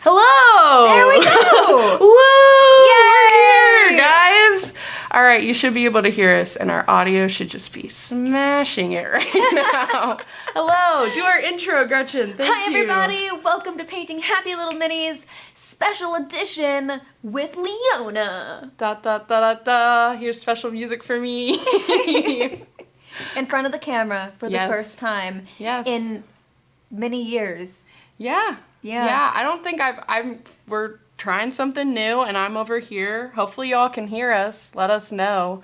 Hello! There we go! Woo! Yay! We're here, guys! Alright, you should be able to hear us, and our audio should just be smashing it right now. Hello! Do our intro, Gretchen. Thank Hi, you. everybody! Welcome to Painting Happy Little Minis Special Edition with Leona. Da da da da da. Here's special music for me. In front of the camera for the Yes. first time Yes. in many years. Yeah. Yeah. Yeah. I don't think we're trying something new, and I'm over here. Hopefully y'all can hear us. Let us know.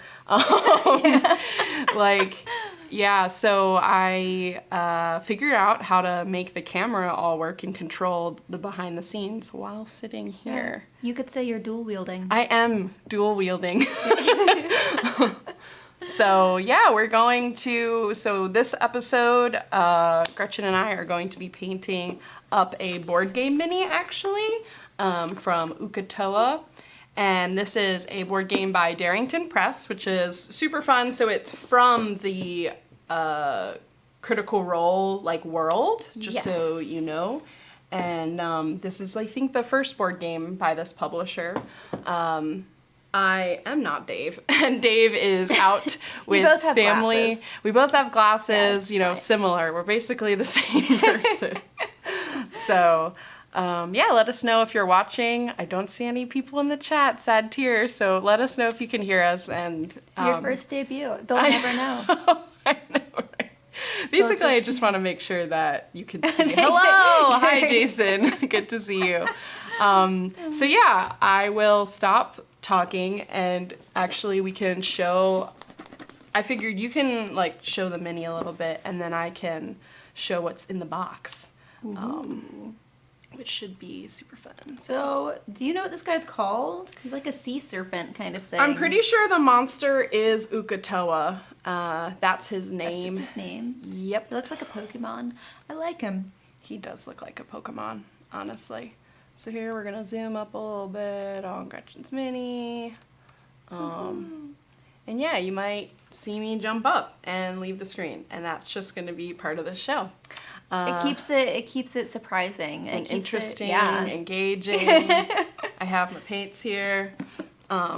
So I figured out how to make the camera all work and control the behind the scenes while sitting here. You could say you're dual wielding. I am dual wielding. So yeah, this episode, Gretchen and I are going to be painting up a board game mini, actually, from Ukotoa. And this is a board game by Darrington Press, which is super fun. So it's from the Critical Role world, just so you know. And this is, I think, the first board game by this publisher. I am not Dave, and Dave is out with both have family. glasses. We both have glasses, Yeah, similar. We're basically the same person. So, let us know if you're watching. I don't see any people in the chat, sad tears, so let us know if you can hear us. And Your first debut. They'll never know. I know, right? Basically, I just want to make sure that you can see. Hello! Hi, Jason. Good to see you. I will stop talking, and actually we can show, I figured you can show the mini a little bit, and then I can show what's in the box, which should be super fun. So, do you know what this guy's called? He's like a sea serpent kind of thing. I'm pretty sure the monster is Ukotoa. That's his name. That's just his name? Yep. He looks like a Pokemon. I like him. He does look like a Pokemon, honestly. So here we're gonna zoom up a little bit on Gretchen's mini. And yeah, you might see me jump up and leave the screen, and that's just gonna be part of the show. It keeps it surprising And interesting, yeah. engaging. I have my paints here.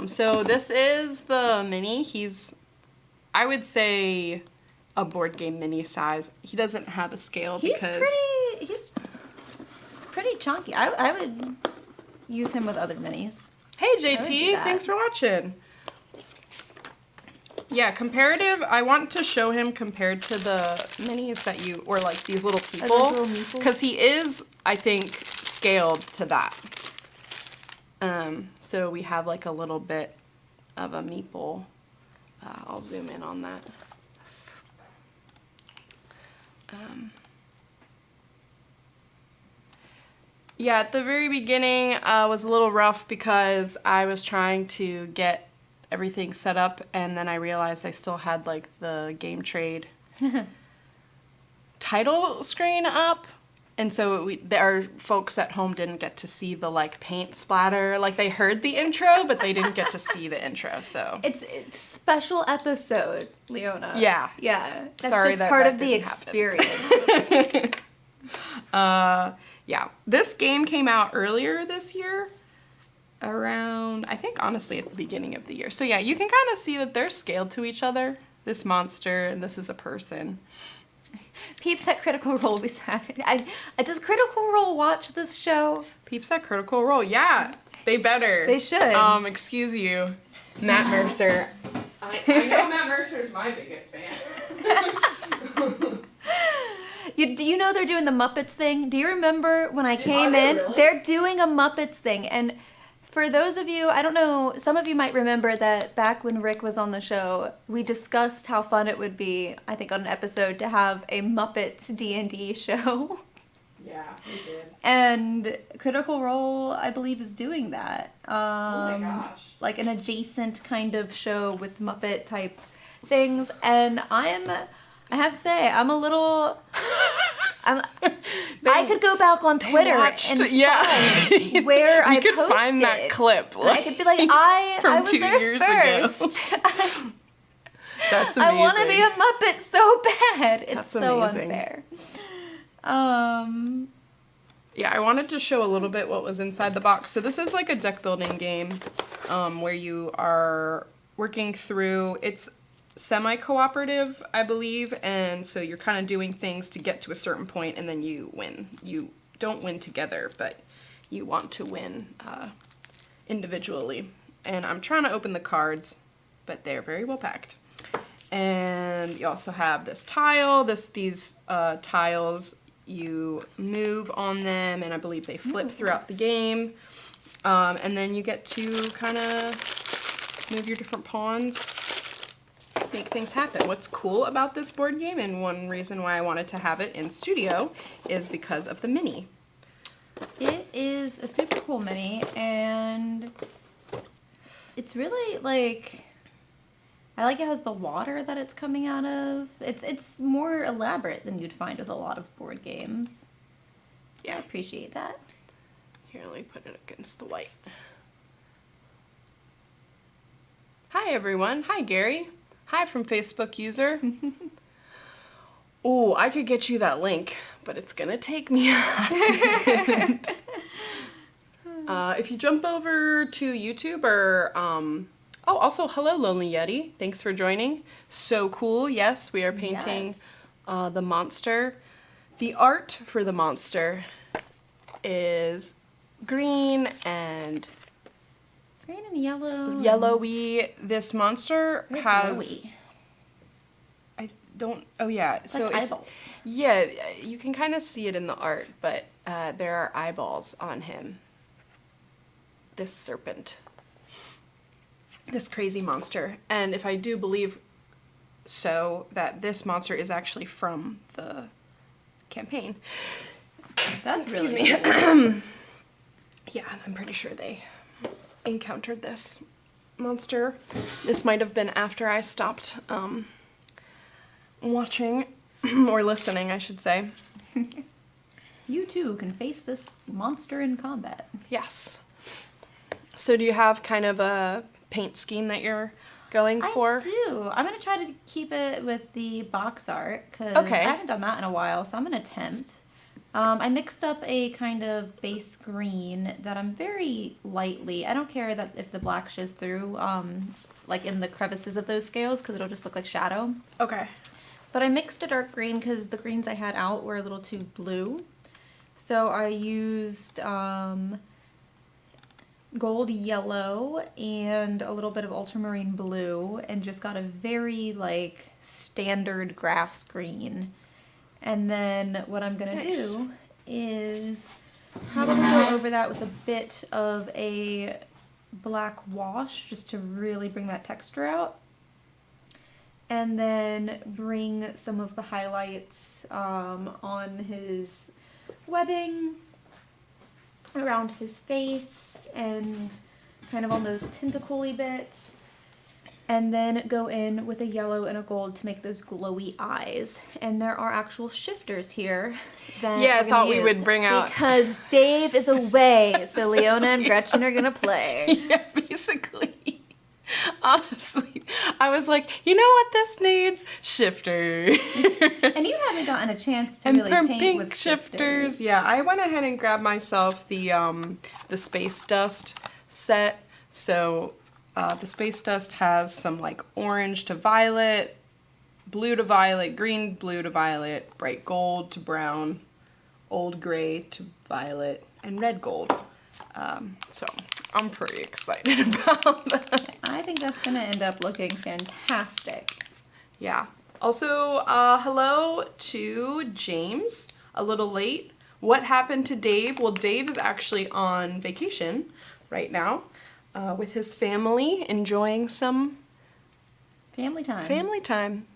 So this is the mini. He's, I would say, a board game mini size. He doesn't have a scale He's pretty chunky. I would use him with other minis. Hey I would do JT, that. thanks for watching. Yeah, comparative, I want to show him compared to the minis that or these little those people. little meeples? Because he is, I think, scaled to that. So we have a little bit of a meeple. I'll zoom in on that. Yeah, at the very beginning was a little rough because I was trying to get everything set up, and then I realized I still had the game trade title screen up, and so our folks at home didn't get to see the paint splatter. They heard the intro, but they didn't get to see the intro. So It's special episode, Leona. Yeah. Yeah. That's Sorry just that part that of the didn't happen. experience. Yeah, this game came out earlier this year, around, I think, honestly, at the beginning of the year. So yeah, you can kind of see that they're scaled to each other. This monster, and this is a person. Peeps at Critical Role. Does Critical Role watch this show? Peeps at Critical Role, yeah, they better. They should. Excuse you, Matt Mercer. I know Matt Mercer's my biggest fan. Do you know they're doing the Muppets thing? Do you remember when I came they in? really? They're doing a Muppets thing. And for those of you, I don't know, some of you might remember that back when Rick was on the show, we discussed how fun it would be, I think on an episode, to have a Muppets D&D show. Yeah, we did. And Critical Role, I believe, is doing that. Oh my gosh. Like an adjacent kind of show with Muppet type things. And I have to say, I'm a little... I could go back on Twitter and find where I could posted. find that clip. I could be like, I from was 2 there years first. ago. That's amazing. I want to be a Muppet so bad. It's That's so amazing. unfair. Yeah, I wanted to show a little bit what was inside the box. So this is like a deck building game where you are working through, it's semi-cooperative, I believe, and so you're kind of doing things to get to a certain point and then you win. You don't win together, but you want to win individually. And I'm trying to open the cards, but they're very well packed. And you also have this tile, these tiles, you move on them, and I believe they flip throughout the game. And then you get to kind of move your different pawns, make things happen. What's cool about this board game, and one reason why I wanted to have it in studio, is because of the mini. It is a super cool mini, and it's really like, I like it has the water that it's coming out of. It's more elaborate than you'd find with a lot of board games. Yeah. I appreciate that. Here, let me put it against the white. Hi, everyone. Hi, Gary. Hi from Facebook user. Oh, I could get you that link, but it's gonna take me a second. If you jump over to YouTube or, oh, also, hello, Lonely Yeti. Thanks for joining. So cool. Yes, we are painting the monster. The art for the monster is green and yellow. Yellowy. This monster Very has... glowy. I don't... Oh, yeah. It's So like it's... eyeballs. Yeah, you can kind of see it in the art, but there are eyeballs on him. This serpent. This crazy monster. And if I do believe so, that this monster is actually from the campaign. That's Excuse really me. cool. Yeah, I'm pretty sure they encountered this monster. This might have been after I stopped watching, or listening, I should say. You too can face this monster in combat. Yes. So do you have kind of a paint scheme that you're going for? I do. I'm going to try to keep it with the box art because Okay. I haven't done that in a while, so I'm going to attempt. I mixed up a kind of base green that I'm very lightly, I don't care that if the black shows through, like in the crevices of those scales, because it'll just look like shadow. Okay. But I mixed a dark green because the greens I had out were a little too blue. So I used gold yellow and a little bit of ultramarine blue and just got a very like standard grass green. And then what I'm gonna do is probably go over that with a bit of a black wash just to really bring that texture out. And then bring some of the highlights on his webbing, around his face, and kind of on those tentacle-y bits. And then go in with a yellow and a gold to make those glowy eyes. And there are actual shifters here that Yeah, I we're thought gonna we use would bring out... because Dave is away, so Leona and Gretchen are gonna play. Yeah, basically. Honestly, I was like, you know what this needs? Shifters. And you haven't gotten a chance to really paint pink with shifters. Yeah, I went ahead and grabbed myself the Space Dust set. So the Space Dust has some like orange to violet, blue to violet, green, blue to violet, bright gold to brown, old gray to violet, and red gold. So I'm pretty excited about that. I think that's going to end up looking fantastic. Yeah. Also, hello to James. A little late. What happened to Dave? Well, Dave is actually on vacation right now with his family, enjoying some Family time. family time.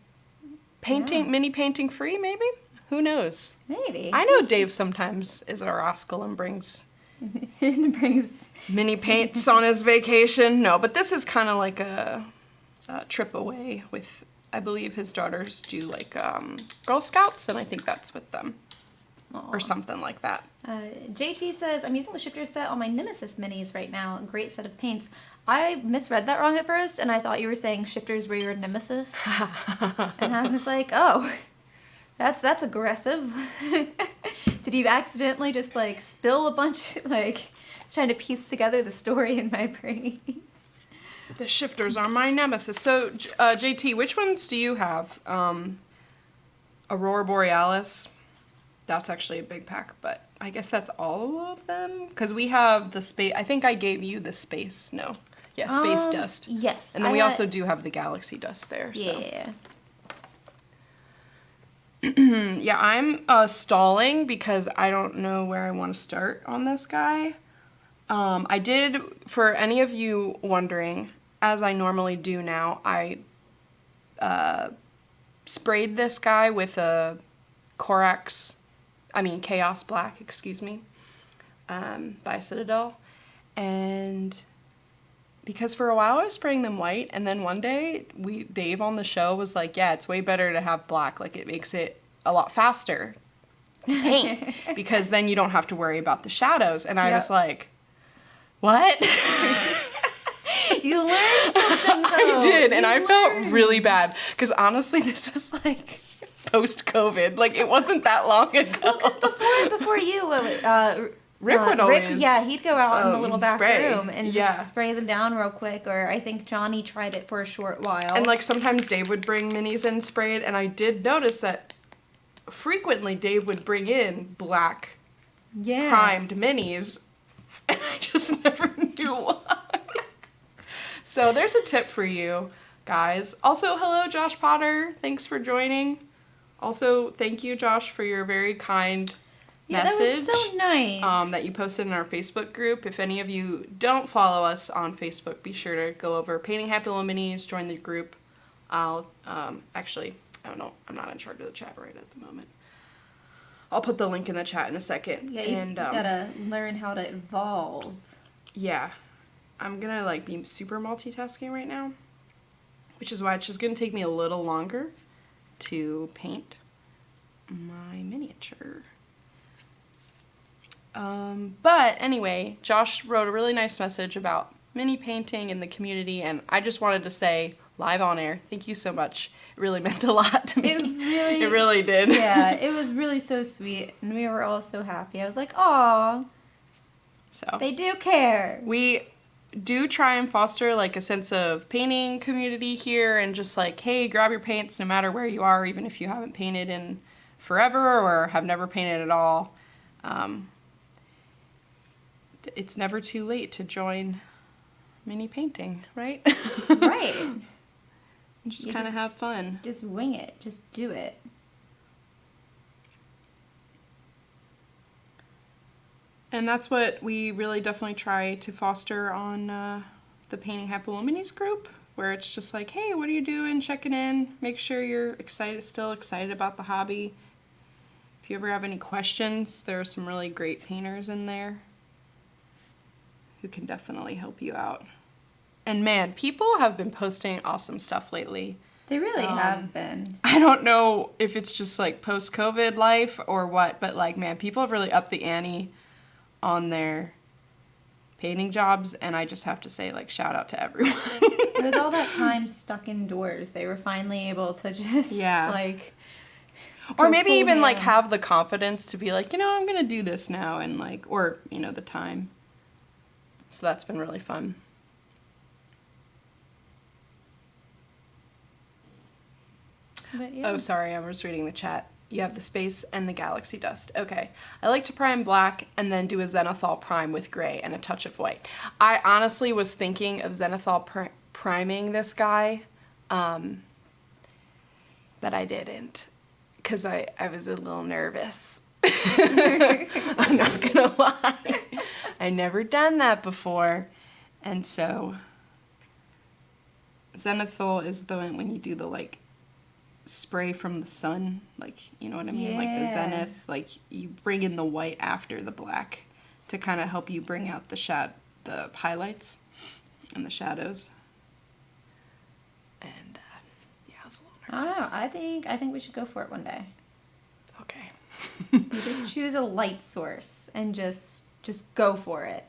Painting, mini painting free, maybe? Who knows? Maybe. I know Dave sometimes is a rascal and brings It brings... mini paints on his vacation. No, but this is kind of like a trip away with, I believe his daughters do like Girl Scouts, and I think that's with them. Or something like that. JT says, I'm using the shifter set on my Nemesis minis right now. Great set of paints. I misread that wrong at first, and I thought you were saying shifters were your nemesis. And I was like, oh, that's aggressive. Did you accidentally just like spill a bunch? Like, I was trying to piece together the story in my brain. The shifters are my nemesis. So, JT, which ones do you have? Aurora Borealis. That's actually a big pack, but I guess that's all of them? Because we have the space... I think I gave you the space... No. Yeah, space dust. Yes. And then we also do have the galaxy dust there. Yeah. So. Yeah, I'm stalling because I don't know where I want to start on this guy. I did, for any of you wondering, as I normally do now, I sprayed this guy with a Chaos Black, excuse me, by Citadel. And because for a while I was spraying them white, and then one day Dave on the show was like, yeah, it's way better to have black, like it makes it a lot faster to paint, because then you don't have to worry about the shadows. And I was like, what? You learned something, though. I did, and I felt really bad, because honestly, this was like post-COVID. Like, it wasn't that long ago. Well, because before you, Rick would always... he'd go out in the little back room and Yeah. just spray them down real quick, or I think Johnny tried it for a short while. And, like, sometimes Dave would bring minis in sprayed, and I did notice that frequently Dave would bring in black primed minis, and I just never knew why. So there's a tip for you guys. Also, hello, Josh Potter. Thanks for joining. Also, thank you, Josh, for your very kind message. That was so nice. That you posted in our Facebook group. If any of you don't follow us on Facebook, be sure to go over Painting Happy Little Minis, join the group. I'll, actually, I don't know, I'm not in charge of the chat right at the moment. I'll put the link in the chat in a second. Yeah, you gotta learn how to evolve. Yeah. I'm gonna, like, be super multitasking right now, which is why it's just gonna take me a little longer to paint my miniature. But anyway, Josh wrote a really nice message about mini painting in the community, and I just wanted to say, live on air, thank you so much. It really meant a lot to me. It really did. Yeah, it was really so sweet, and we were all so happy. I was like, aw, so they do care. We do try and foster, like, a sense of painting community here, and just like, hey, grab your paints no matter where you are, even if you haven't painted in forever or have never painted at all. It's never too late to join mini painting, right? Right. Just kind of have fun. Just wing it. Just do it. And that's what we really definitely try to foster on the Painting Happy Little Minis group, where it's just like, hey, what are you doing? Checking in. Make sure you're still excited about the hobby. If you ever have any questions, there are some really great painters in there who can definitely help you out. And man, people have been posting awesome stuff lately. They really have been. I don't know if it's just like post-COVID life or what, but like, man, people have really upped the ante on their painting jobs, and I just have to say, like, shout out to everyone. It was all that time stuck indoors. They were finally able to just, like... Or maybe even, like, have the confidence to be like, you know, I'm gonna do this now, and, like, or, you know, the time. So that's been really fun. But, yeah. Oh, sorry, I was reading the chat. You have the space and the galaxy dust. Okay. I like to prime black and then do a zenithal prime with gray and a touch of white. I honestly was thinking of zenithal priming this guy, but I didn't, because I was a little nervous. I'm not gonna lie. I never done that before. And so zenithal is the one when you do the, like, spray from the sun, like, you know what I mean? Yeah. Like the zenith, like, you bring in the white after the black to kind of help you bring out the highlights and the shadows. And yeah, I was a little I don't nervous. know. I think we should go for it one day. Okay. You just choose a light source and just go for it.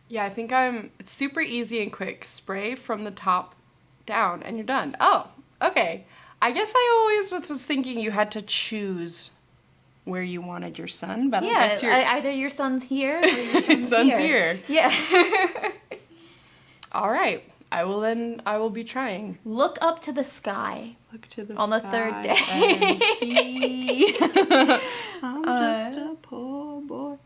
Yeah, I think it's super easy and quick. Spray from the top down and you're done. Oh, okay. I guess I always was thinking you had to choose where you wanted your sun, but I Yeah, guess you're... either your son's here or your son's, Sun's here. here. Yeah. All right. I will be trying. Look up to the sky. Look to the On sky the third day. and see. I'm just a poor boy.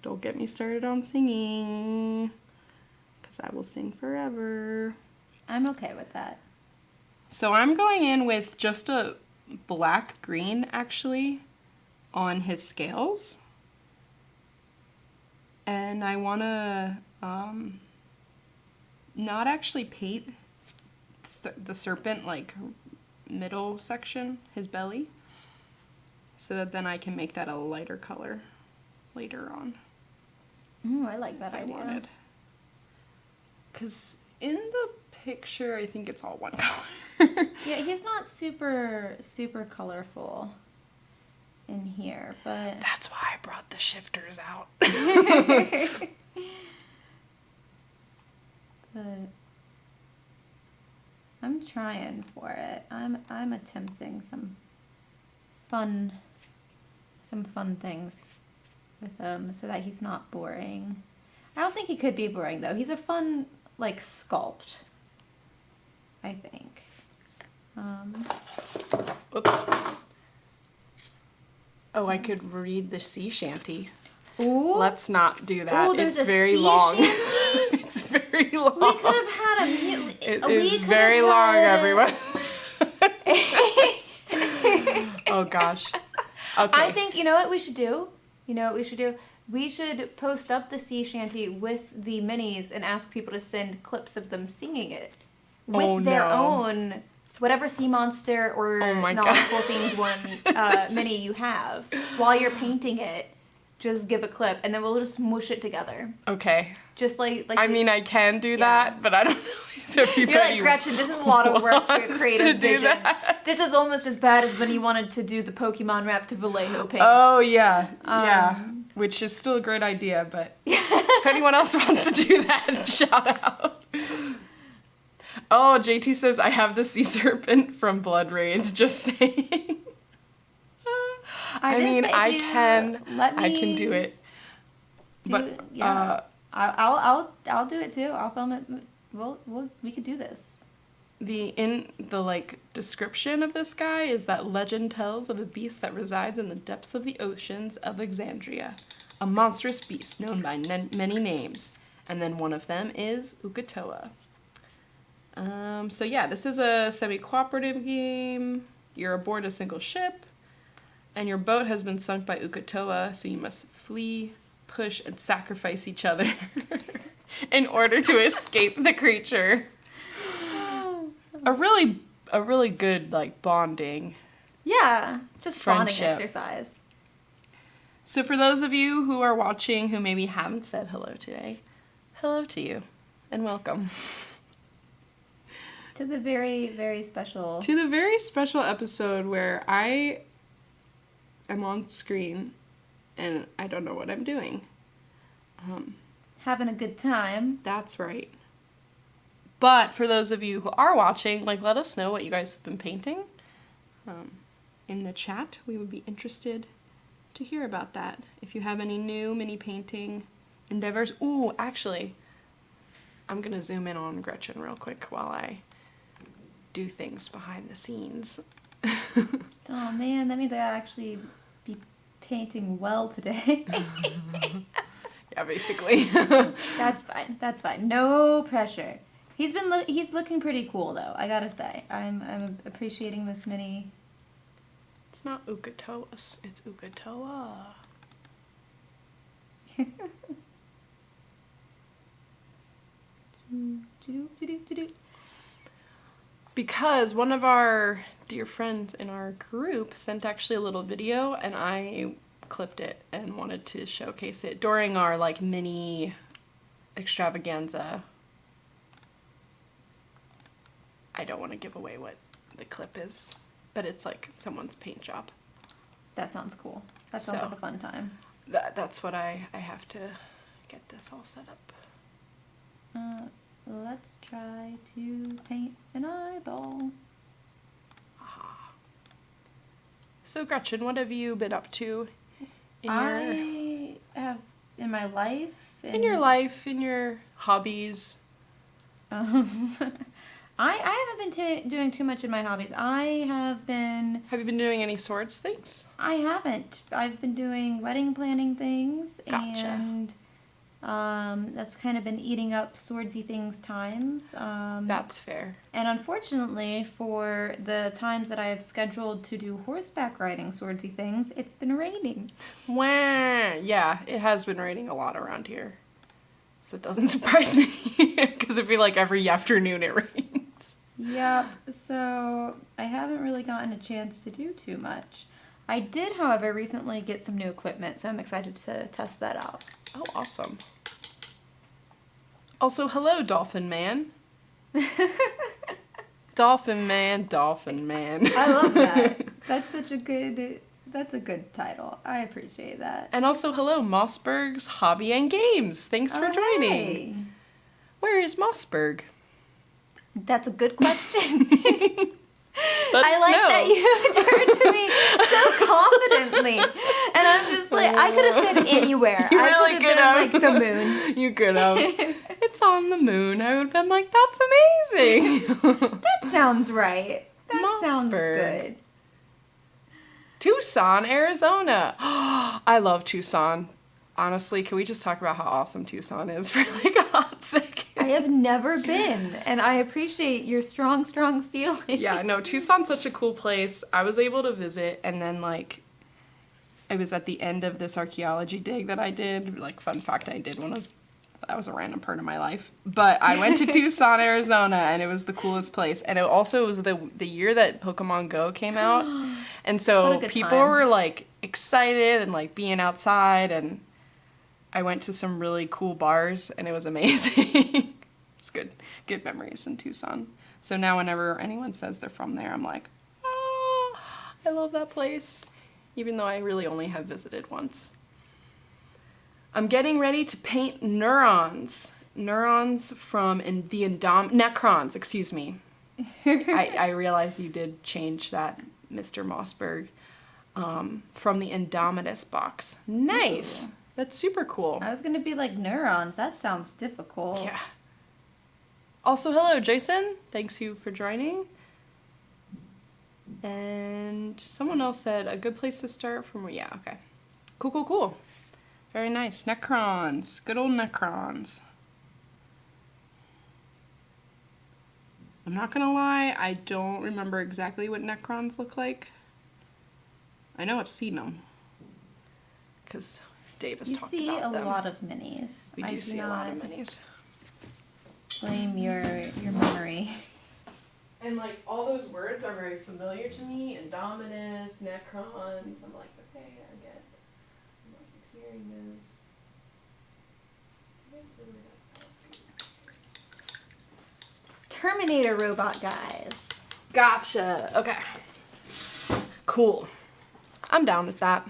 Don't get me started on singing, because I will sing forever. I'm okay with that. So I'm going in with just a black green, actually, on his scales. And I want to not actually paint the serpent, like, middle section, his belly, so that then I can make that a lighter color later on. Ooh, I like that I idea. wanted. Because in the picture, I think it's all one color. Yeah, he's not super colorful in here, but... That's why I brought the shifters out. But I'm trying for it. I'm attempting some fun things with him so that he's not boring. I don't think he could be boring though. He's a fun like sculpt, I think. Oops. Oh, I could read the sea shanty. Ooh. Let's not do that. Ooh, there's it's a very sea long. shanty? It's very long. We could have had a... It is very long, everyone. Oh, gosh. Okay. I think, you know what we should do? We should post up the sea shanty with the minis and ask people to send clips of them singing it. With their own, whatever sea monster or nautical themed one mini you have. While you're painting it, just give a clip and then we'll just mush it together. Okay. Just like I mean, I can do that, but I don't know if everybody You're like, Gretchen, this is a lot of work for your wants creative to do vision. that. This is almost as bad as when you wanted to do the Pokemon rap to Vallejo paints. Oh, yeah. Yeah. Which is still a great idea, but if anyone else wants to do that, shout out. Oh, JT says, I have the sea serpent from Blood Rage, just saying. I mean, I can do it. I'll do it too. I'll film it. We could do this. In the like description of this guy is that legend tells of a beast that resides in the depths of the oceans of Exandria, a monstrous beast known by many names, and then one of them is Ukotoa. So yeah, this is a semi-cooperative game. You're aboard a single ship, and your boat has been sunk by Ukotoa, so you must flee, push, and sacrifice each other in order to escape the creature. A really good like bonding. Yeah, just bonding friendship. exercise. So for those of you who are watching who maybe haven't said hello today, hello to you and welcome. To the very, very special... To the very special episode where I am on screen and I don't know what I'm doing. Having a good time. That's right. But for those of you who are watching, like, let us know what you guys have been painting. In the chat, we would be interested to hear about that. If you have any new mini painting endeavors. Ooh, actually, I'm going to zoom in on Gretchen real quick while I do things behind the scenes. Oh man, that means I gotta actually be painting well today. Yeah, basically. That's fine. No pressure. He's looking pretty cool though, I gotta say. I'm appreciating this mini. It's not Ukotoa, it's Ukotoa. Because one of our dear friends in our group sent actually a little video and I clipped it and wanted to showcase it during our like mini extravaganza. I don't want to give away what the clip is, but it's like someone's paint job. That sounds cool. That sounds like a fun time. That's what I have to get this all set up. Let's try to paint an eyeball. So Gretchen, what have you been up to I have in my life. in your life, in your hobbies? I haven't been doing too much in my hobbies. Have you been doing any swords things? I haven't. I've been doing wedding planning things, Gotcha. and that's kind of been eating up swordsy things times. That's fair. And unfortunately, for the times that I have scheduled to do horseback riding swordsy things, it's been raining. Wah. Yeah, it has been raining a lot around here. So it doesn't surprise me, because I feel like every afternoon it rains. Yep, so I haven't really gotten a chance to do too much. I did, however, recently get some new equipment, so I'm excited to test that out. Oh, awesome. Also, hello, Dolphin Man. Dolphin Man, Dolphin Man. I love that. That's a good title. I appreciate that. And also, hello, Mossberg's Hobby and Games. Thanks for joining. Hey. Where is Mossberg? That's a good question. I like that you turned to me so confidently. And I'm just like, I could have said anywhere. You I really could have been like the moon. You could have. It's on the moon. I would have been like, that's amazing. That sounds right. That sounds Mossberg. good. Tucson, Arizona. I love Tucson. Honestly, can we just talk about how awesome Tucson is for like a hot second? I have never been, and I appreciate your strong, strong feeling. Yeah, no, Tucson's such a cool place. I was able to visit, and then like it was at the end of this archaeology dig that I did. Like, fun fact, that was a random part of my life. But I went to Tucson, Arizona, and it was the coolest place. And it also was the year that Pokemon Go came out. And What so a good people time. were like excited and like being outside, and I went to some really cool bars, and it was amazing. It's good memories in Tucson. So now whenever anyone says they're from there, I'm like, oh, I love that place. Even though I really only have visited once. I'm getting ready to paint neurons. Neurons from Necrons, excuse me. I realize you did change that, Mr. Mossberg, from the Indomitus box. Nice. Ooh. That's super cool. I was gonna be like neurons. That sounds difficult. Yeah. Also, hello, Jason. Thanks you for joining. And someone else said a good place to start from. Yeah, okay. Cool. Very nice. Necrons. Good old Necrons. I'm not gonna lie, I don't remember exactly what Necrons look like. I know I've seen them. Because Dave has You talked see about a them. lot of minis. We do see a lot of minis. Blame your memory. And like all those words are very familiar to me. Indominus, Necrons. I'm like, okay, I get. I'm like hearing those. I guess the word that sounds good. Terminator robot guys. Gotcha. Okay. Cool. I'm down with that.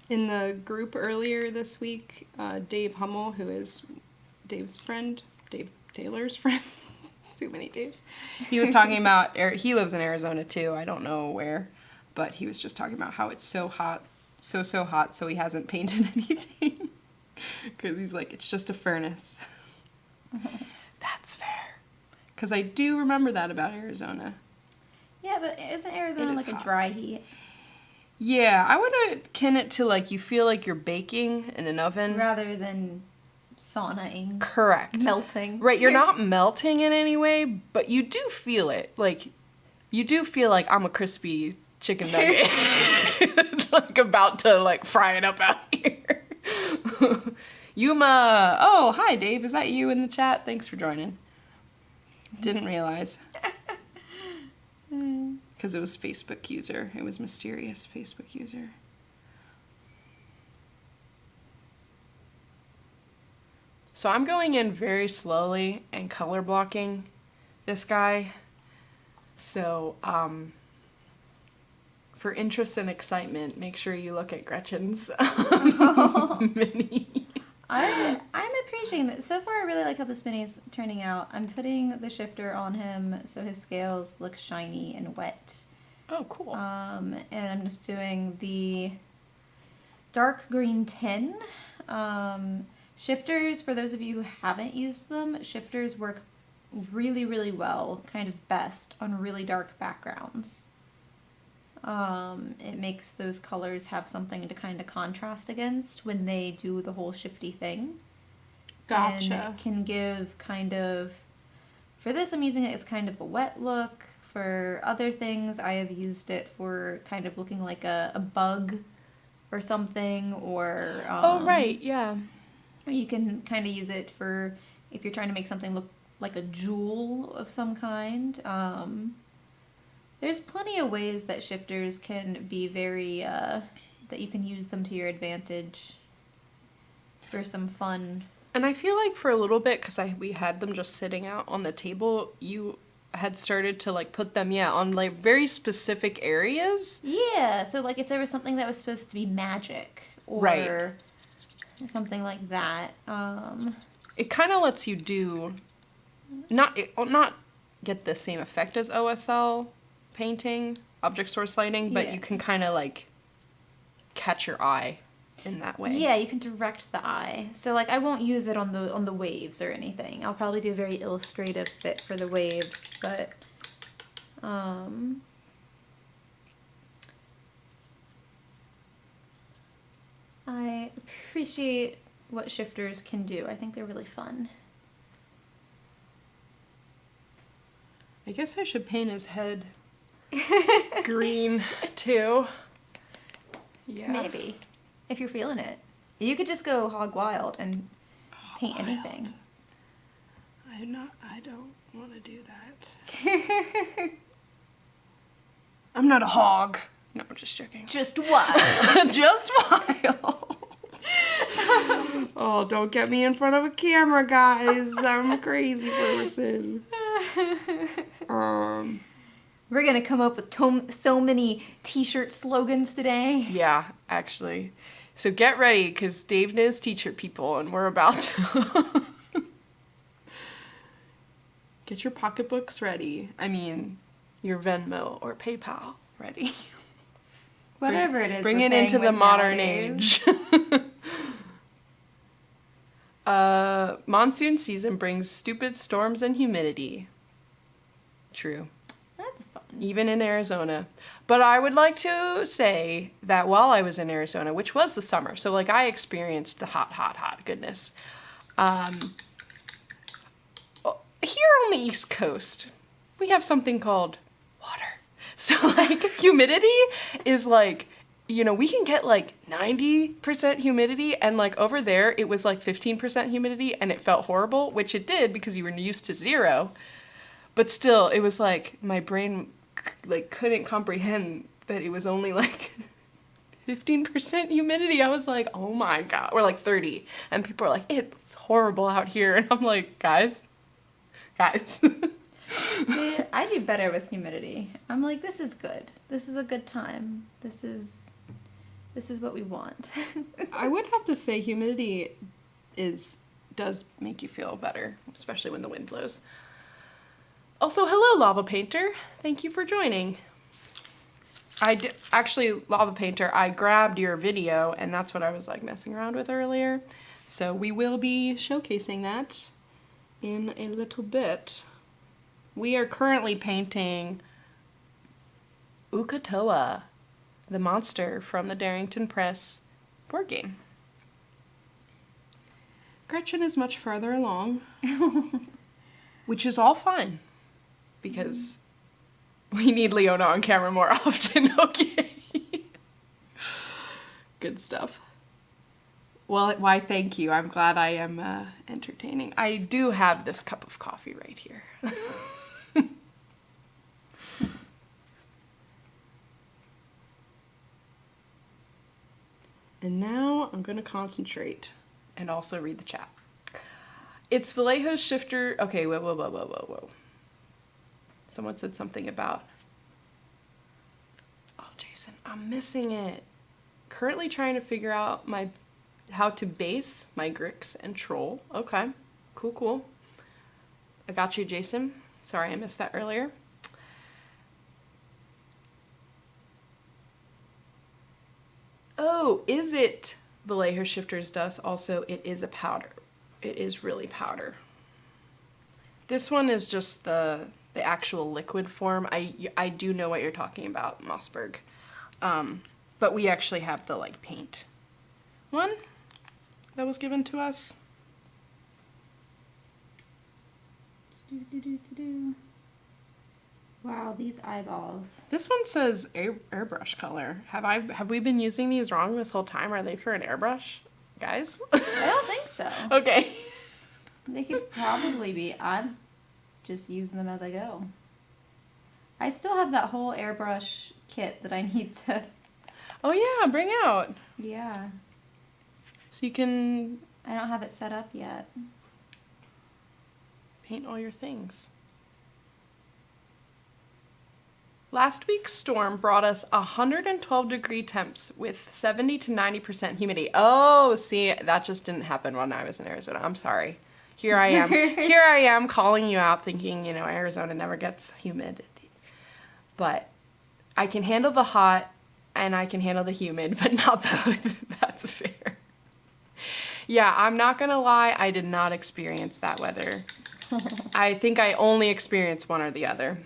In the group earlier this week, Dave Hummel, who is Dave's friend, Dave Taylor's friend, too many Daves, he was talking about, he lives in Arizona too, I don't know where, but he was just talking about how it's so hot, so hot, so he hasn't painted anything. Because he's like, it's just a furnace. That's fair. Because I do remember that about Arizona. Yeah, but isn't Arizona It is like hot. a dry heat? Yeah, I would akin it to like you feel like you're baking in an oven. Rather than saunaing. Correct. Melting. Right, you're not melting in any way, but you do feel it. Like, you do feel like I'm a crispy chicken nugget. Like, about to, like, fry it up out here. Yuma. Oh, hi, Dave. Is that you in the chat? Thanks for joining. Didn't realize. Because it was Facebook user. It was mysterious Facebook user. So I'm going in very slowly and color blocking this guy. So, for interest and excitement, make sure you look at Gretchen's mini. I'm appreciating that. So far, I really like how this mini's turning out. I'm putting the shifter on him so his scales look shiny and wet. Oh, cool. And I'm just doing the dark green tin. Shifters, for those of you who haven't used them, shifters work really, really well, kind of best on really dark backgrounds. It makes those colors have something to kind of contrast against when they do the whole shifty thing. Gotcha. And it can give kind of, for this I'm using it as kind of a wet look. For other things I have used it for kind of looking like a bug or something, or Oh, right, yeah. you can kind of use it for if you're trying to make something look like a jewel of some kind. There's plenty of ways that shifters can be very, that you can use them to your advantage for some fun. And I feel like for a little bit, because we had them just sitting out on the table, you had started to like put them, on like very specific areas. Yeah, so like if there was something that was supposed to be magic or Right. something like that. It kind of lets you do, not get the same effect as OSL painting, object source lighting, but Yeah. you can kind of like catch your eye in that way. Yeah, you can direct the eye. So like I won't use it on the waves or anything. I'll probably do a very illustrative bit for the waves, but I appreciate what shifters can do. I think they're really fun. I guess I should paint his head green too. Yeah. Maybe. If you're feeling it. You could just go hog wild and paint anything. I don't want to do that. I'm not a hog. No, I'm just joking. Just wild. Just wild. Oh, don't get me in front of a camera, guys. I'm a crazy person. We're gonna come up with so many t-shirt slogans today. Yeah, actually. So get ready, because Dave knows t-shirt people, and we're about to... Get your pocketbooks ready. I mean, your Venmo or PayPal ready. Whatever it is. Bring we're it into paying the with modern nowadays. age. Monsoon season brings stupid storms and humidity. True. That's fun. Even in Arizona. But I would like to say that while I was in Arizona, which was the summer, so like I experienced the hot goodness. Here on the East Coast, we have something called water. So like humidity is like, we can get like 90% humidity, and like over there it was like 15% humidity, and it felt horrible, which it did because you were used to zero. But still, it was like my brain like couldn't comprehend that it was only like 15% humidity. I was like, oh my God. Or like 30. And people are like, it's horrible out here. And I'm like, guys. See, I do better with humidity. I'm like, this is good. This is a good time. This is what we want. I would have to say humidity does make you feel better, especially when the wind blows. Also, hello, Lava Painter. Thank you for joining. Actually, Lava Painter, I grabbed your video, and that's what I was like messing around with earlier. So we will be showcasing that in a little bit. We are currently painting Ukotoa, the monster from the Darrington Press board game. Gretchen is much further along, which is all fine, because we need Leona on camera more often, okay? Good stuff. Well, why, thank you. I'm glad I am entertaining. I do have this cup of coffee right here. And now I'm going to concentrate and also read the chat. It's Vallejo's shifter. Okay, whoa. Someone said something about... Oh, Jason, I'm missing it. Currently trying to figure out my How to base my Grix and Troll. Okay, cool. I got you, Jason. Sorry I missed that earlier. Oh, is it Vallejo Shifter's Dust? Also, it is a powder. It is really powder. This one is just the actual liquid form. I do know what you're talking about, Mossberg. But we actually have the like paint one that was given to us. Wow, these eyeballs. This one says airbrush color. Have we been using these wrong this whole time? Are they for an airbrush, guys? I don't think so. Okay. They could probably be. I'm just using them as I go. I still have that whole airbrush kit that I need to... Oh yeah, bring out. Yeah. So you can I don't have it set up yet. paint all your things. Last week's storm brought us 112-degree temps with 70 to 90% humidity. Oh, see, that just didn't happen when I was in Arizona. I'm sorry. Here I am. Here I am calling you out thinking, Arizona never gets humid. But I can handle the hot and I can handle the humid, but not both. That's fair. Yeah, I'm not gonna lie, I did not experience that weather. I think I only experienced one or the other.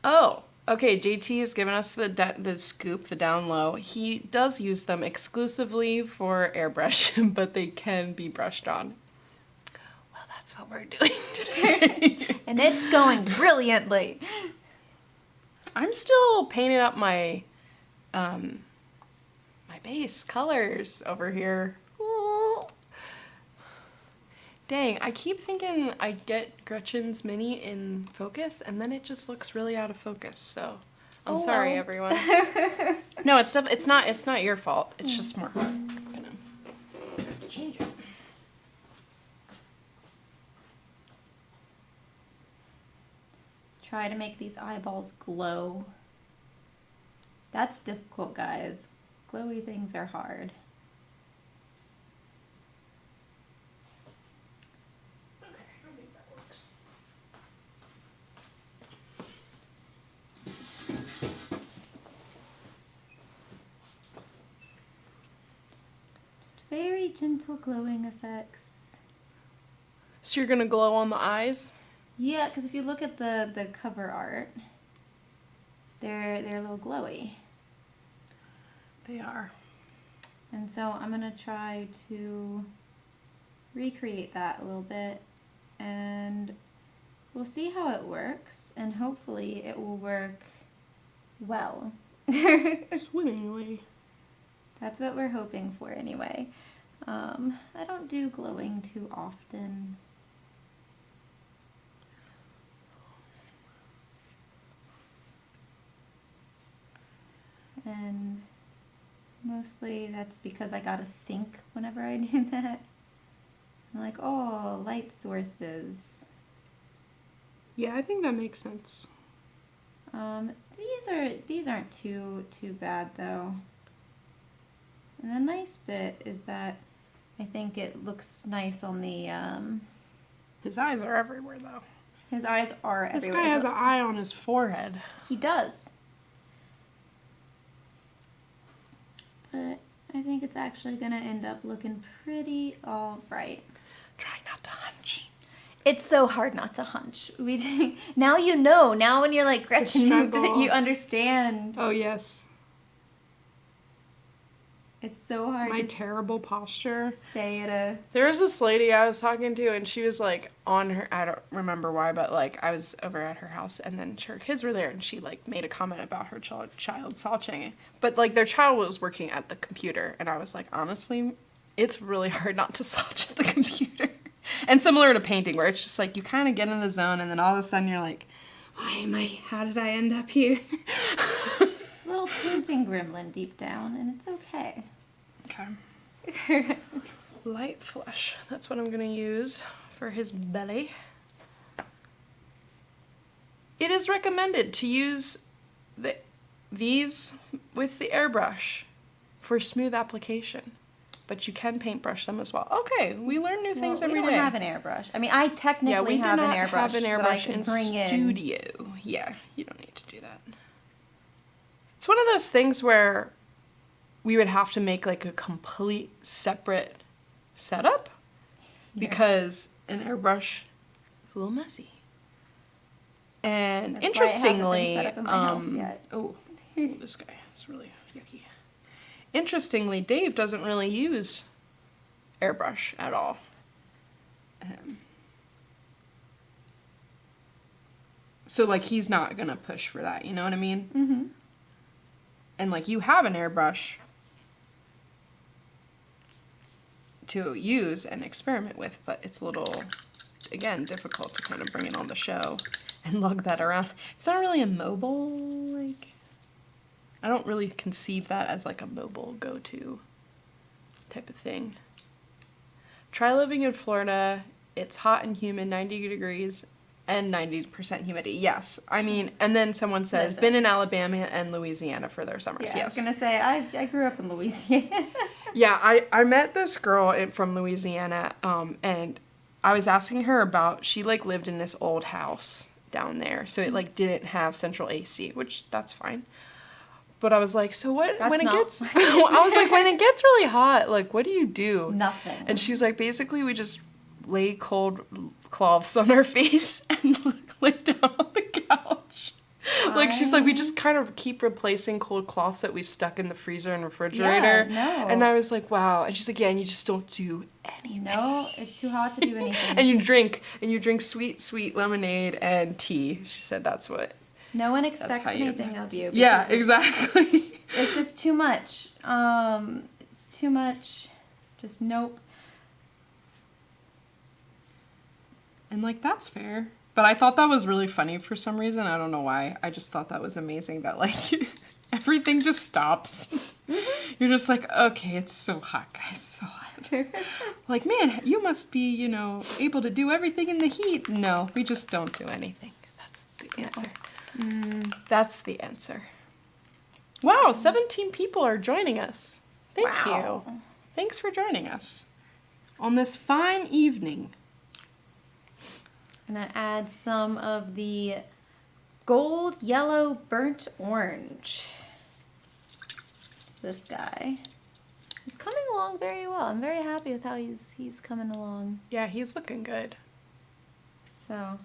Oh, okay, JT has given us the scoop, the down low. He does use them exclusively for airbrush, but they can be brushed on. Well, that's what we're doing today. And it's going brilliantly. I'm still painting up my my base colors over here. Ooh. Dang, I keep thinking I get Gretchen's mini in focus, and then it just looks really out of focus. So, I'm sorry, well. everyone. No, it's not your fault. It's just more. I'm gonna have to change it. Try to make these eyeballs glow. That's difficult, guys. Glowy things are hard. Okay, I think that works. Just very gentle glowing effects. So you're gonna glow on the eyes? Yeah, because if you look at the cover art, they're a little glowy. They are. And so I'm going to try to recreate that a little bit, and we'll see how it works, and hopefully it will work well. Swimmingly. That's what we're hoping for anyway. I don't do glowing too often. And mostly that's because I gotta think whenever I do that. I'm like, oh, light sources. Yeah, I think that makes sense. These aren't too bad though. And the nice bit is that I think it looks nice on the His eyes are everywhere, though. his eyes are This everywhere. guy has an eye on his forehead. He does. But I think it's actually gonna end up looking pretty all right. Try not to hunch. It's so hard not to hunch. Now you know. Now when you're like Gretchen, struggle. you understand. Oh, yes. It's so hard My to terrible posture. stay at a... There was this lady I was talking to, and she was like on her, I don't remember why, but like I was over at her house, and then her kids were there, and she like made a comment about her child slouching. But like their child was working at the computer, and I was like, honestly, it's really hard not to slouch at the computer. And similar to painting, where it's just like you kind of get in the zone, and then all of a sudden you're like, how did I end up here? It's a little painting gremlin deep down, and it's okay. Okay. Light flesh. That's what I'm going to use for his belly. It is recommended to use these with the airbrush for smooth application. But you can paintbrush them as well. Okay, we learn new things every day. We don't have an airbrush. I mean, I technically have an airbrush, have an that I airbrush can in bring in. studio. Yeah, you don't need to do that. It's one of those things where we would have to make like a complete separate setup because an airbrush is a little messy. And That's interestingly, why it hasn't been set up in my house yet. oh, this guy is really yucky. Interestingly, Dave doesn't really use airbrush at all. So like he's not gonna push for that, you know what I mean? Mm-hmm. And like you have an airbrush to use and experiment with, but it's a little, again, difficult to kind of bring it on the show and lug that around. It's not really a mobile, like, I don't really conceive that as like a mobile go-to type of thing. Try living in Florida. It's hot and humid, 90 degrees and 90% humidity. Yes. I mean, and then someone says, Listen. been in Alabama and Louisiana for their summers. Yeah, Yes. I was gonna say I grew up in Louisiana. Yeah, I met this girl from Louisiana, and I was asking her about, she like lived in this old house down there, so it like didn't have central AC, which that's fine. But I was like, so what, That's when it not gets, I was like, when it gets really hot, like what do you do? Nothing. And she's like, basically we just lay cold cloths on our face and like, lay down on the couch. Like she's like, we just kind of keep replacing cold cloths that we've stuck in the freezer and refrigerator. Yeah, no. And I was like, wow. And she's like, yeah, and you just don't do anything. No, it's too hot to do anything. And you drink sweet lemonade and tea. She said that's what. No one expects how you- anything of you. Yeah, because exactly. It's just too much. It's too much. Just nope. And like that's fair. But I thought that was really funny for some reason. I don't know why. I just thought that was amazing that like everything just stops. You're just like, okay, it's so hot, guys, so hot. Like, man, you must be, you know, able to do everything in the heat. No, we just don't do anything. That's the answer. That's the answer. Wow, 17 people are joining us. Thank Wow. you. Thanks for joining us on this fine evening. I'm gonna add some of the gold, yellow, burnt orange. This guy is coming along very well. I'm very happy with how he's coming along. Yeah, he's looking good. So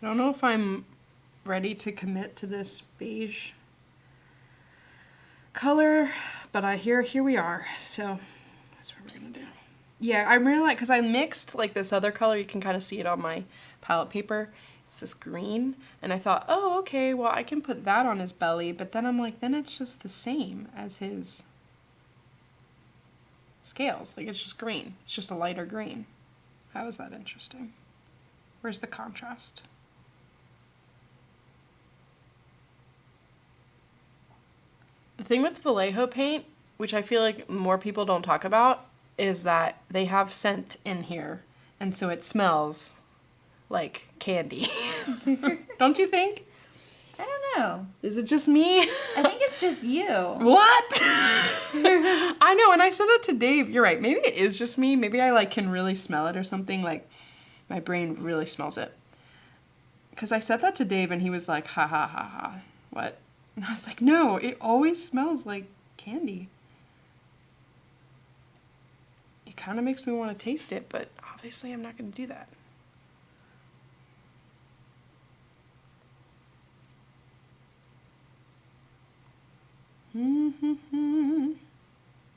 I don't know if I'm ready to commit to this beige color, but here we are. So that's what we're gonna do. Yeah, I really like, because I mixed like this other color. You can kind of see it on my palette paper. It's this green, and I thought, oh, okay, well I can put that on his belly. But then I'm like, then it's just the same as his scales. Like it's just green. It's just a lighter green. How is that interesting? Where's the contrast? The thing with Vallejo paint, which I feel like more people don't talk about, is that they have scent in here, and so it smells like candy. Don't you think? I don't know. Is it just me? I think it's just you. What? I know, and I said that to Dave. You're right. Maybe it is just me. Maybe I like can really smell it or something. Like my brain really smells it. Because I said that to Dave, and he was like, ha ha ha ha. What? And I was like, no, it always smells like candy. It kind of makes me want to taste it, but obviously I'm not going to do that.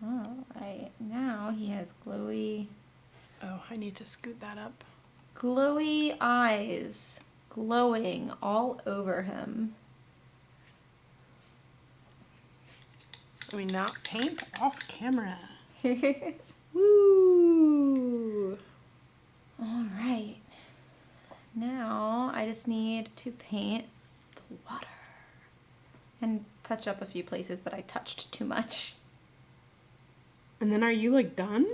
All right, now he has glowy Oh, I need to scoot that up. eyes glowing all over him. Let me not paint off camera. Woo! All right. Now I just need to paint the water and touch up a few places that I touched too much. And then are you like done?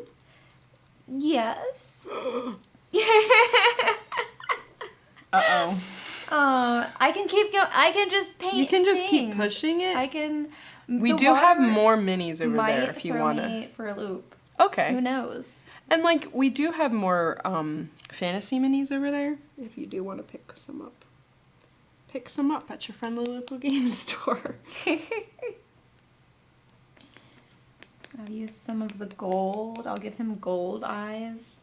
Yes. Uh-oh. I can keep going. I can just paint. You can just keep things. pushing it. I can. We the do have water more minis over might there if you throw want to. me for a loop. Okay. Who knows? And like we do have more fantasy minis over there if you do want to pick some up. Pick some up at your friendly local game store. I'll use some of the gold. I'll give him gold eyes.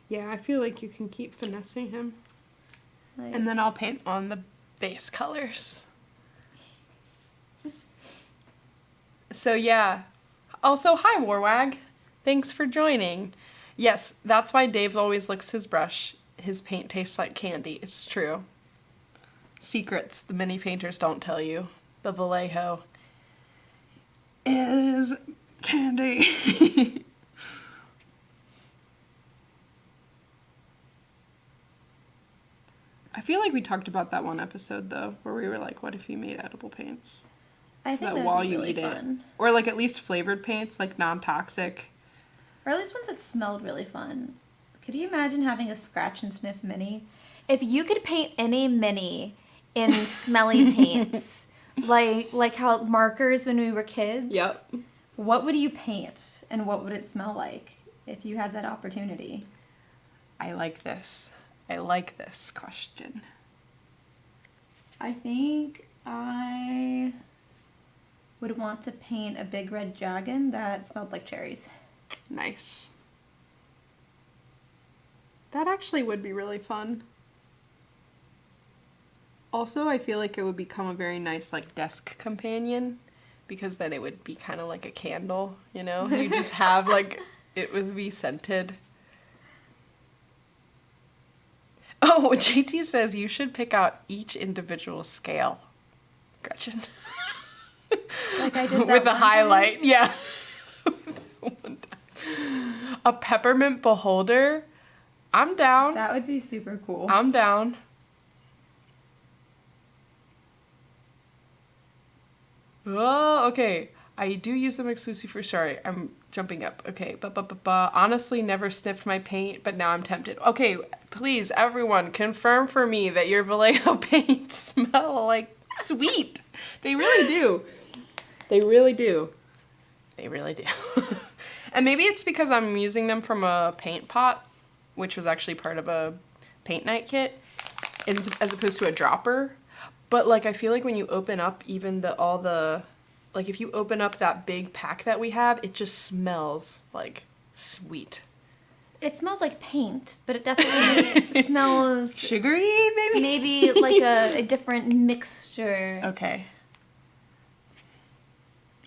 Yeah, I feel like you can keep finessing him. Like, And then I'll paint on the base colors. So yeah. Also, hi Warwag. Thanks for joining. Yes, that's why Dave always licks his brush. His paint tastes like candy. It's true. Secrets the mini painters don't tell you. The Vallejo is candy. I feel like we talked about that one episode though, where we were like, what if you made edible paints? I So think that that'd while be you really eat fun. it. Or like at least flavored paints, like non-toxic. Or at least ones that smelled really fun. Could you imagine having a scratch and sniff mini? If you could paint any mini in smelly paints, like how markers when we were kids. Yep. What would you paint and what would it smell like if you had that opportunity? I like this. I like this question. I think I would want to paint a big red dragon that smelled like cherries. Nice. That actually would be really fun. Also, I feel like it would become a very nice like desk companion because then it would be kind of like a candle, you know? You just have like it would be scented. Oh, JT says you should pick out each individual scale, Gretchen. Like I did that With the one highlight, time. yeah. A peppermint beholder. I'm down. That would be super cool. I'm down. Oh, okay. I do use them exclusive for. Sorry, I'm jumping up. Okay, honestly, never sniffed my paint, but now I'm tempted. Okay, please, everyone, confirm for me that your Vallejo paints smell like sweet. They really do. They really do. They really do. And maybe it's because I'm using them from a paint pot, which was actually part of a paint night kit, as opposed to a dropper. But like I feel like when you open up even like if you open up that big pack that we have, it just smells like sweet. It smells like paint, but it definitely smells Sugary, maybe? maybe like a different mixture. Okay.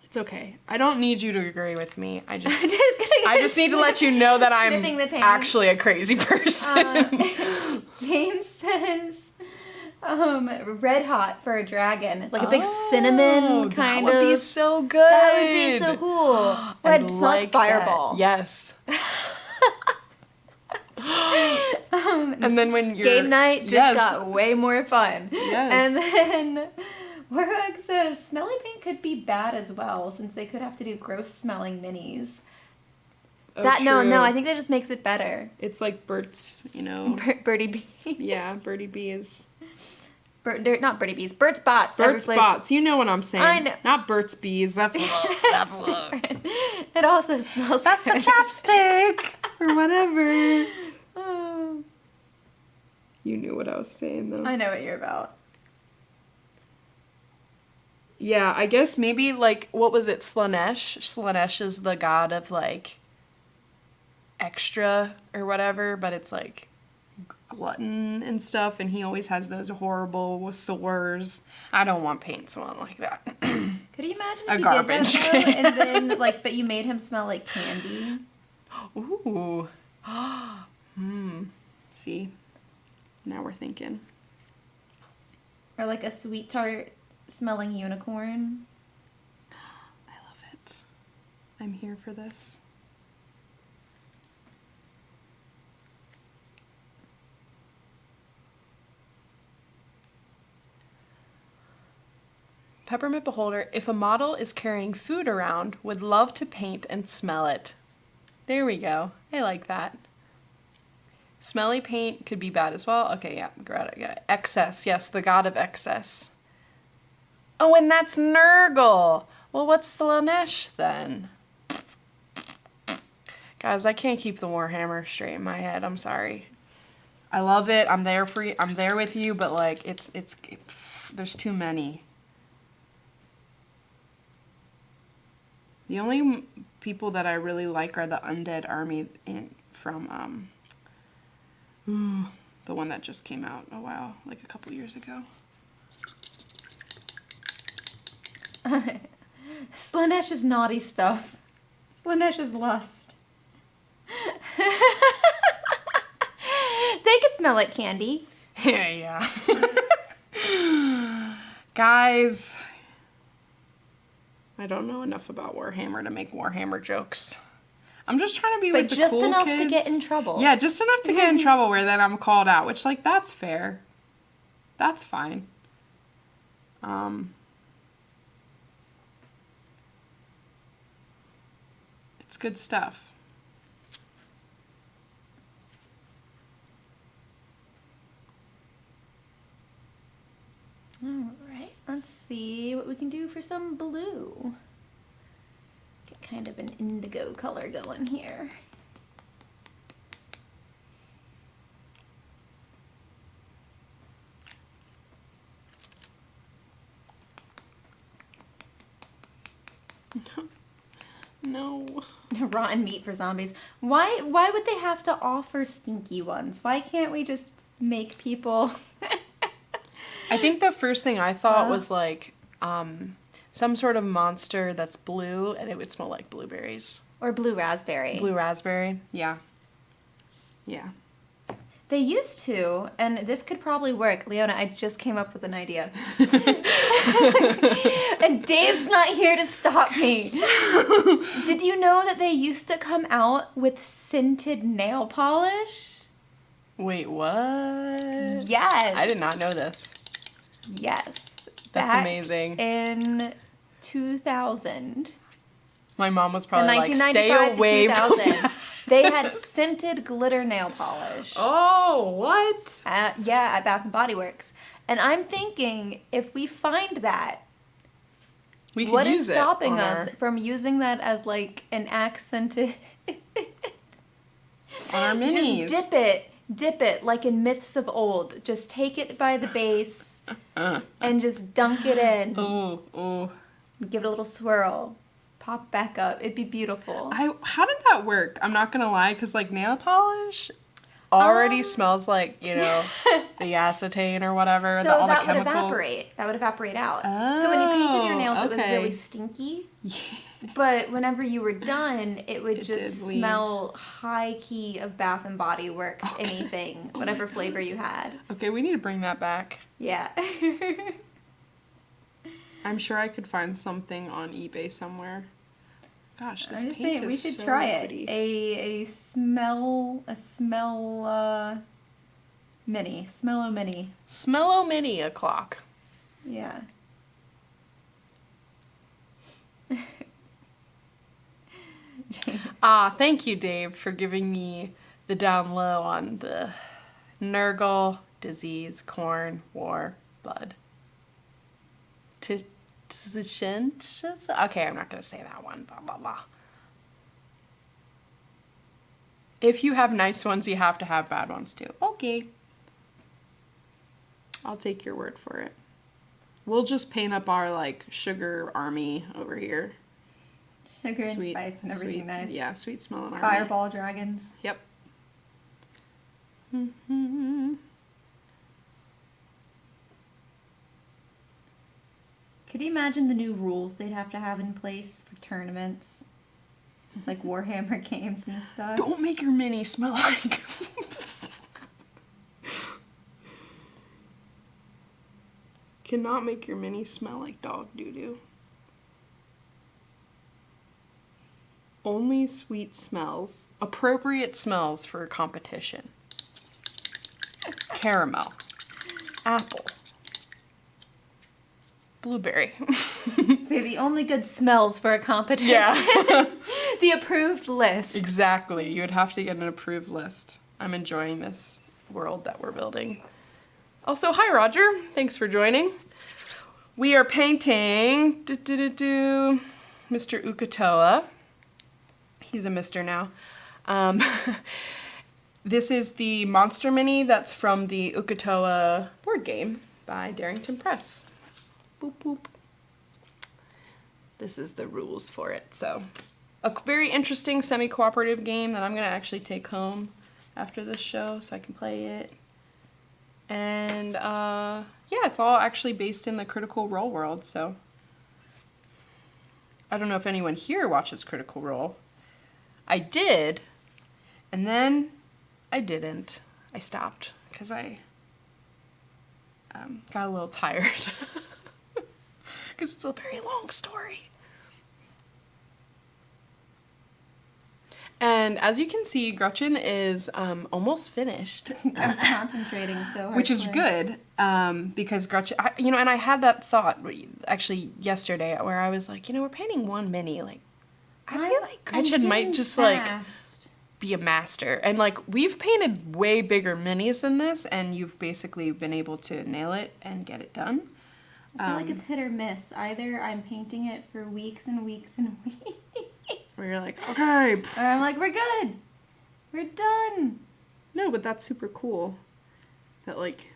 It's okay. I don't need you to agree with me. I just need to let you know that I'm Sniffing the pants. actually a crazy person. James says red hot for a dragon, like a big cinnamon kind That would of. be so good. That would be so cool. I Red smell like like fireball. that. Yes. And then when you're Game night just Yes. got way more fun. Yes. And then Warwick says smelly paint could be bad as well, since they could have to do gross smelling minis. Oh, No, true. I think that just makes it better. It's like Bert's, you know. Birdie bee. Yeah, Birdie Bee is They're not birdie bees. Bert's bots. every Bert's flavor. Bots. You know what I'm saying. I know. Not Bert's Bees. That's that's It also smells That's the good. chapstick or whatever. Oh, You knew what I was saying though. I know what you're about. Yeah, I guess maybe like what was it, Slanesh? Slanesh is the god of like extra or whatever, but it's like glutton and stuff, and he always has those horrible sores. I don't want paint smelling like that. Could you imagine A if you garbage did that can. though, and then like, but you made him smell like candy? Ooh. See? Now we're thinking. Or like a sweet tart smelling unicorn? I love it. I'm here for this. Peppermint Beholder, if a model is carrying food around, would love to paint and smell it. There we go. I like that. Smelly paint could be bad as well. Okay, yeah, got it. Excess, yes, the god of excess. Oh, and that's Nurgle. Well, what's Slanesh then? Guys, I can't keep the Warhammer straight in my head. I'm sorry. I love it. I'm there for you. I'm there with you, but like it's there's too many. The only people that I really like are the Undead Army from the one that just came out like a couple years ago. Slanesh is naughty stuff. Slanesh is lust. They could smell like candy. Yeah. Guys, I don't know enough about Warhammer to make Warhammer jokes. I'm just trying to be with the cool kids. But just enough to get in trouble. Yeah, just enough to get in trouble where then I'm called out, which, like, that's fair. That's fine. It's good stuff. Alright, let's see what we can do for some blue. Get kind of an indigo color going here. No. Rotten meat for zombies. Why would they have to offer stinky ones? Why can't we just make people... I think the first thing I thought was like some sort of monster that's blue and it would smell like blueberries. Or blue raspberry. Blue raspberry, yeah. Yeah. They used to, and this could probably work. Leona, I just came up with an idea. And Dave's not here to stop me. Did you know that they used to come out with scented nail polish? Wait, what? Yes. I did not know this. Yes. That's Back amazing. In 2000. My mom was From probably like, stay 1995 away to from 2000. They had scented glitter nail polish. Oh, what? At Bath and Body Works. And I'm thinking, if we find that, We could what use is it stopping on us our, from using that as like an accented... on our minis. Just dip it like in Myths of Old. Just take it by the base and just dunk it in. Oh. Give it a little swirl. Pop back up. It'd be beautiful. How did that work? I'm not gonna lie, because like nail polish already smells like, you know, the acetane or whatever, so all the that would chemicals. evaporate. That would evaporate out. So when you painted your nails, it was okay. really stinky. But whenever you were done, it would It just did leave. smell high key of Bath and Body Works, anything, whatever flavor you had. Okay, we need to bring that back. Yeah. I'm sure I could find something on eBay somewhere. Gosh, this I'm just paint saying, is we should so try pretty. it. A smell mini. Smello mini. Smello Mini a clock. Yeah. Thank you, Dave, for giving me the down low on the Nurgle, disease, corn, war, blood. Okay, I'm not going to say that one. Blah, blah, blah. If you have nice ones, you have to have bad ones too. Okay. I'll take your word for it. We'll just paint up our, like, sugar army over here. Sugar and spice and everything sweet, nice. Yeah, sweet smelling army. Fireball dragons. Yep. Could you imagine the new rules they'd have to have in place for tournaments? Like Warhammer games and stuff? Don't make your mini smell like... Cannot make your mini smell like dog doo-doo. Only sweet smells. Appropriate smells for a competition. Caramel. Apple. Blueberry. Say the only good smells for a competition. Yeah. The approved list. Exactly. You would have to get an approved list. I'm enjoying this world that we're building. Also, hi Roger, thanks for joining. We are painting Mr. Ukotoa. He's a mister now. This is the monster mini that's from the Ukotoa board game by Darrington Press. Boop, boop. This is the rules for it. So, a very interesting semi-cooperative game that I'm going to actually take home after this show so I can play it. And, yeah, it's all actually based in the Critical Role world, so. I don't know if anyone here watches Critical Role. I did, and then I didn't. I stopped because I got a little tired because it's a very long story. And as you can see, Gretchen is almost finished. I'm concentrating so hard. Which is good, because Gretchen, and I had that thought actually yesterday where I was like, we're painting one mini, like, I feel like Gretchen might just be a master. And like, we've painted way bigger minis than this, and you've basically been able to nail it and get it done. I feel like it's hit or miss. Either I'm painting it for weeks and weeks and weeks. Where you're like, okay. Or I'm like, we're good. We're done. No, but that's super cool. That like,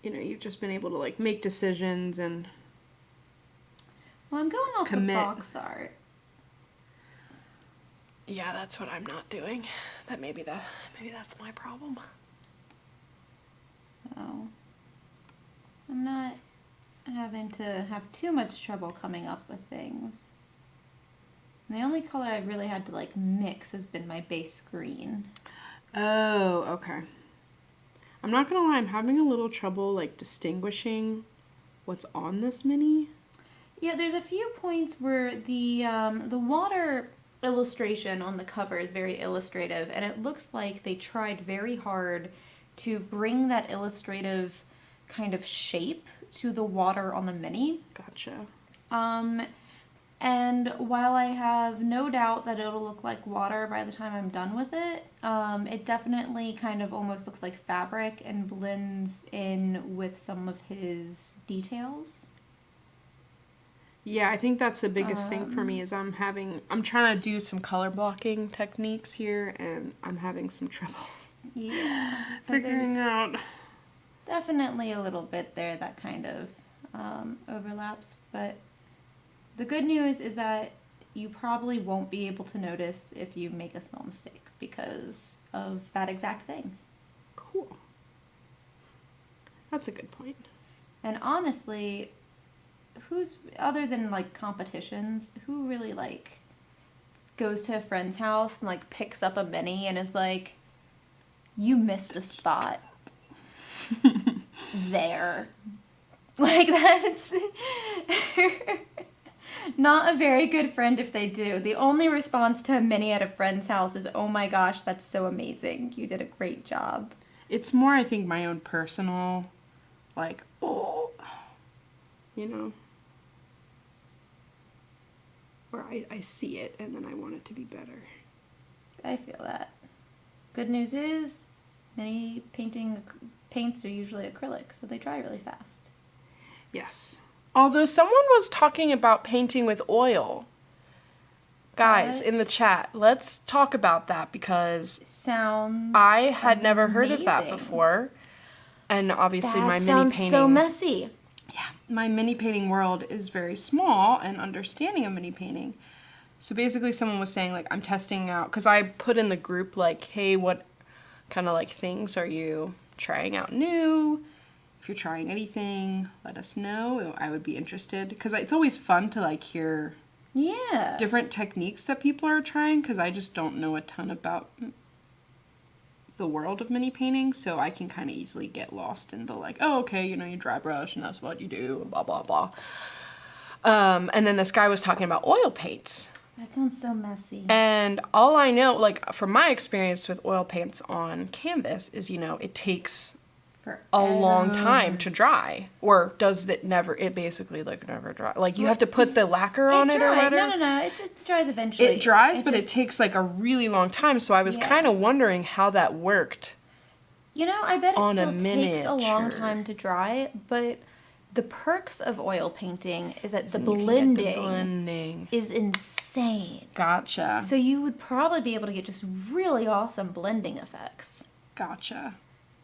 you've just been able to like make decisions and Well, I'm going off commit. the box art. Yeah, that's what I'm not doing. Maybe that's my problem. So I'm not having to have too much trouble coming up with things. And the only color I've really had to like mix has been my base green. Oh, okay. I'm not gonna lie, I'm having a little trouble like distinguishing what's on this mini. Yeah, there's a few points where the water illustration on the cover is very illustrative, and it looks like they tried very hard to bring that illustrative kind of shape to the water on the mini. Gotcha. And while I have no doubt that it'll look like water by the time I'm done with it, it definitely kind of almost looks like fabric and blends in with some of his details. Yeah, I think that's the biggest thing for me is I'm trying to do some color blocking techniques here, and I'm having some trouble. Yeah. Figuring out. Definitely a little bit there that kind of overlaps, but the good news is that you probably won't be able to notice if you make a small mistake because of that exact thing. Cool. That's a good point. And honestly, who's, other than like competitions, who really like goes to a friend's house and like picks up a mini and is like, you missed a spot there. Like, that's not a very good friend if they do. The only response to a mini at a friend's house is, oh my gosh, that's so amazing. You did a great job. It's more, I think, my own personal, like, oh, where I see it and then I want it to be better. I feel that. Good news is, many paints are usually acrylic, so they dry really fast. Yes. Although someone was talking about painting with oil. Guys, in the chat, let's talk about that because Sounds I had never heard of that amazing. before. And obviously my mini sounds painting. so messy. Yeah, my mini painting world is very small and understanding of mini painting. So basically someone was saying, like, I'm testing out, because I put in the group, like, hey, what kind of, like, things are you trying out new? If you're trying anything, let us know. I would be interested, because it's always fun to, like, hear different techniques that people are trying, because I just don't know a ton about the world of mini painting, so I can kind of easily get lost in the, like, oh, okay, you dry brush, and that's what you do, and blah, blah, blah. And then this guy was talking about oil paints. That sounds so messy. And all I know, like, from my experience with oil paints on canvas is, it takes a long time to dry, or does it never? It basically like never dry. Like you have to put the lacquer on it or whatever. No. It dries eventually. It dries, but it takes like a really long time. So I was kind of wondering how that worked. You know, I bet it On a still takes a long miniature. time to dry, but the perks of oil painting is that the You can get the blending blending. is insane. Gotcha. So you would probably be able to get just really awesome blending effects. Gotcha.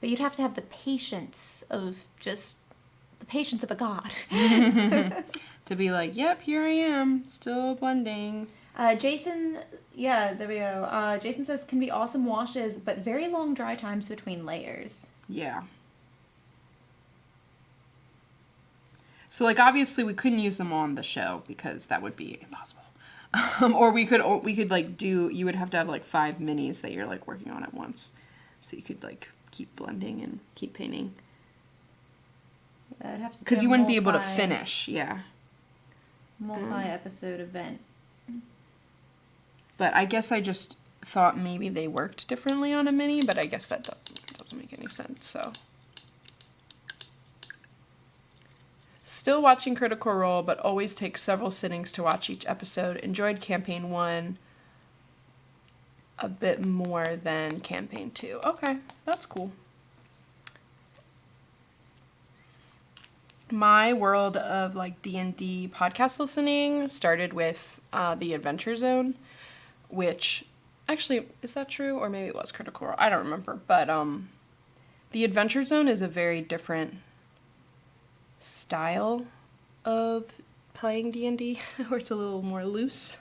But you'd have to have the patience of a god. To be like, yep, here I am, still blending. Jason, yeah, there we go. Jason says can be awesome washes, but very long dry times between layers. Yeah. So like obviously we couldn't use them on the show because that would be impossible. Or we could like you would have to have like 5 minis that you're like working on at once. So you could like keep blending and keep painting. I'd have to Because do you a wouldn't be able to finish, yeah. multi-episode event. But I guess I just thought maybe they worked differently on a mini, but I guess that doesn't make any sense, so. Still watching Critical Role, but always take several sittings to watch each episode. Enjoyed Campaign 1 a bit more than Campaign 2. Okay, that's cool. My world of like D&D podcast listening started with the Adventure Zone, which actually, is that true? Or maybe it was Critical Role. I don't remember. But the Adventure Zone is a very different style of playing D&D, where it's a little more loose.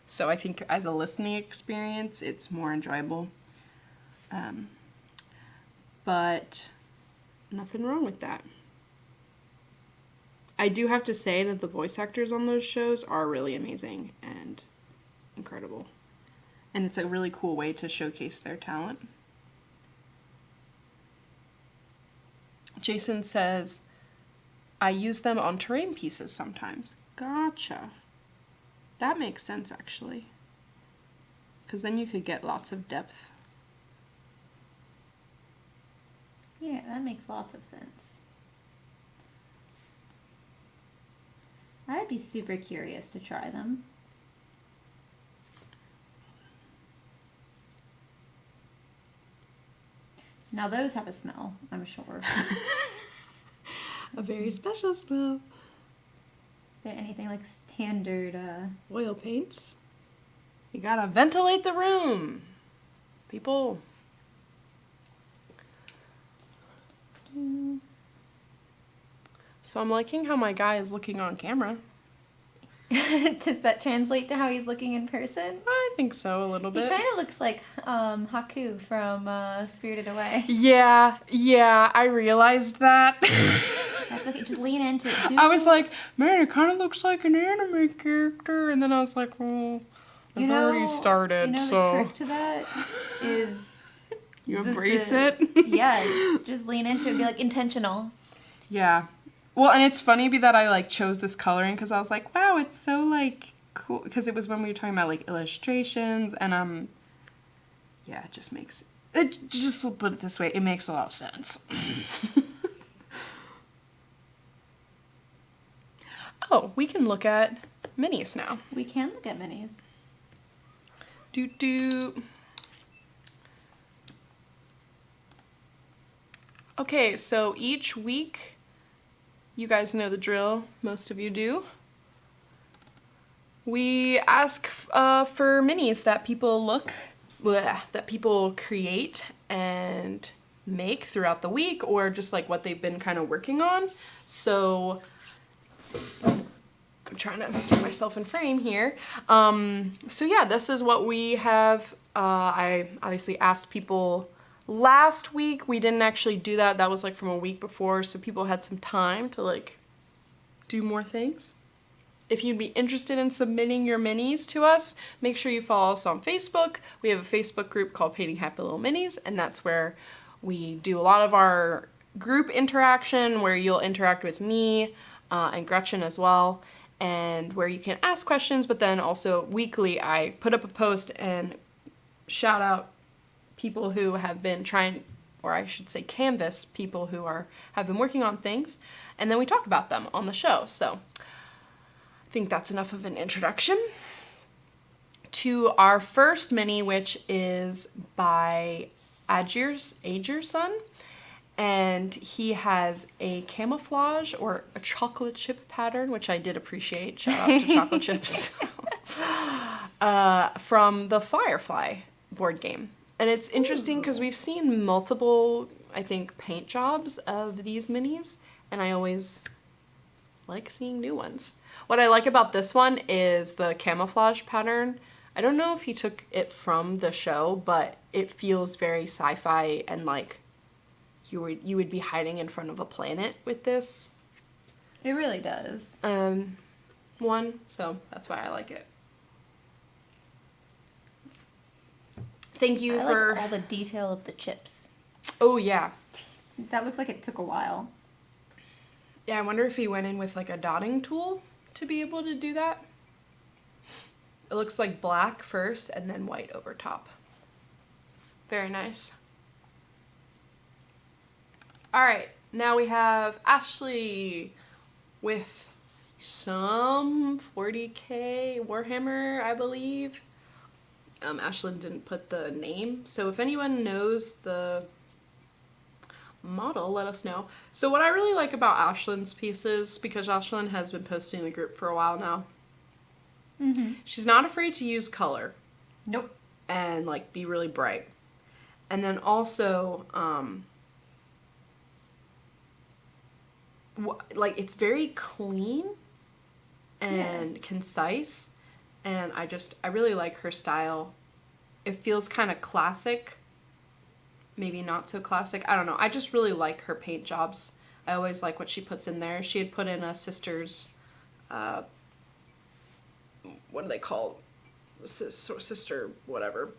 So I think as a listening experience, it's more enjoyable. But nothing wrong with that. I do have to say that the voice actors on those shows are really amazing and incredible. And it's a really cool way to showcase their talent. Jason says, I use them on terrain pieces sometimes. Gotcha. That makes sense, actually. Because then you could get lots of depth. Yeah, that makes lots of sense. I'd be super curious to try them. Now those have a smell, I'm sure. A very special smell. Is there anything like standard, Oil paints. You gotta ventilate the room. People. So I'm liking how my guy is looking on camera. Does that translate to how he's looking in person? I think so, a little He bit. kind of looks like Haku from Spirited Away. Yeah, I realized that. That's okay, just lean into it. I was like, man, it kind of looks like an anime character. And then I was like, well, I've already started, so. The trick to that is... You embrace it? Yes, just lean into it. Be like intentional. Yeah. Well, and it's funny that I like chose this coloring because I was like, wow, it's so like cool. Because it was when we were talking about like illustrations and yeah, it just makes put it this way, it makes a lot of sense. Oh, we can look at minis now. We can look at minis. Doot. Okay, so each week, you guys know the drill, most of you do. We ask for minis that people create and make throughout the week, or just like what they've been kind of working on. So I'm trying to get myself in frame here. So yeah, this is what we have. I obviously asked people last week. We didn't actually do that. That was like from a week before, so people had some time to like do more things. If you'd be interested in submitting your minis to us, make sure you follow us on Facebook. We have a Facebook group called Painting Happy Little Minis, and that's where we do a lot of our group interaction, where you'll interact with me and Gretchen as well, and where you can ask questions, but then also weekly I put up a post and shout out people who have been trying or I should say canvas, people who have been working on things, and then we talk about them on the show. So I think that's enough of an introduction to our first mini, which is by Agerson. And he has a camouflage or a chocolate chip pattern, which I did appreciate. Shout out to chocolate chips. From the Firefly board game. And it's interesting because we've seen multiple, I think, paint jobs of these minis. And I always like seeing new ones. What I like about this one is the camouflage pattern. I don't know if he took it from the show, but it feels very sci-fi and like you would be hiding in front of a planet with this. It really does. So that's why I like it. Thank you I for like all the detail of the chips. Oh yeah. That looks like it took a while. Yeah, I wonder if he went in with like a dotting tool to be able to do that. It looks like black first and then white over top. Very nice. All right, now we have Ashley with some 40K Warhammer, I believe. Ashlyn didn't put the name, so if anyone knows the model, let us know. So what I really like about Ashlyn's pieces, because Ashlyn has been posting in the group for a while now, she's not afraid to use color. Nope. And like be really bright. And then also, like it's very clean and concise, and I really like her style. It feels kind of classic, maybe not so classic, I don't know. I just really like her paint jobs. I always like what she puts in there. She had put in a sister's, what do they call, sister whatever,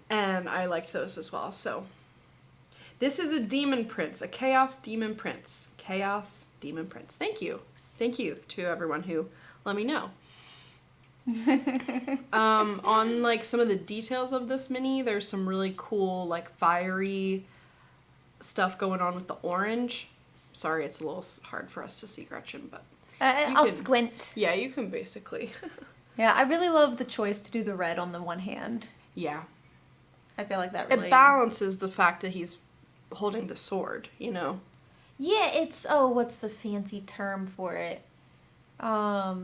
and I liked those as well. So this is a demon prince, a chaos demon prince. Chaos demon prince. Thank you to everyone who let me know. On like some of the details of this mini, there's some really cool like fiery stuff going on with the orange. Sorry, it's a little hard for us to see, Gretchen, but I'll squint. Yeah, you can basically. Yeah, I really love the choice to do the red on the one hand. Yeah. I feel like that really... It balances the fact that he's holding the sword, you know? Yeah, it's... what's the fancy term for it? Not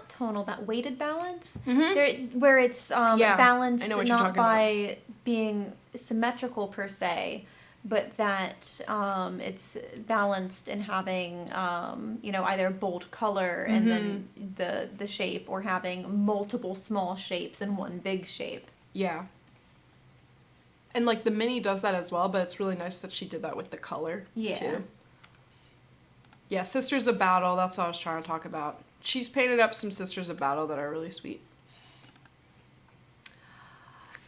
tonal, but weighted balance? Where it's balanced not by being symmetrical per se, but that it's balanced in having, either a bold color and then the shape, or having multiple small shapes and one big shape. Yeah. And, like, the mini does that as well, but it's really nice that she did that with the color, too. Yeah, Sisters of Battle, that's what I was trying to talk about. She's painted up some Sisters of Battle that are really sweet.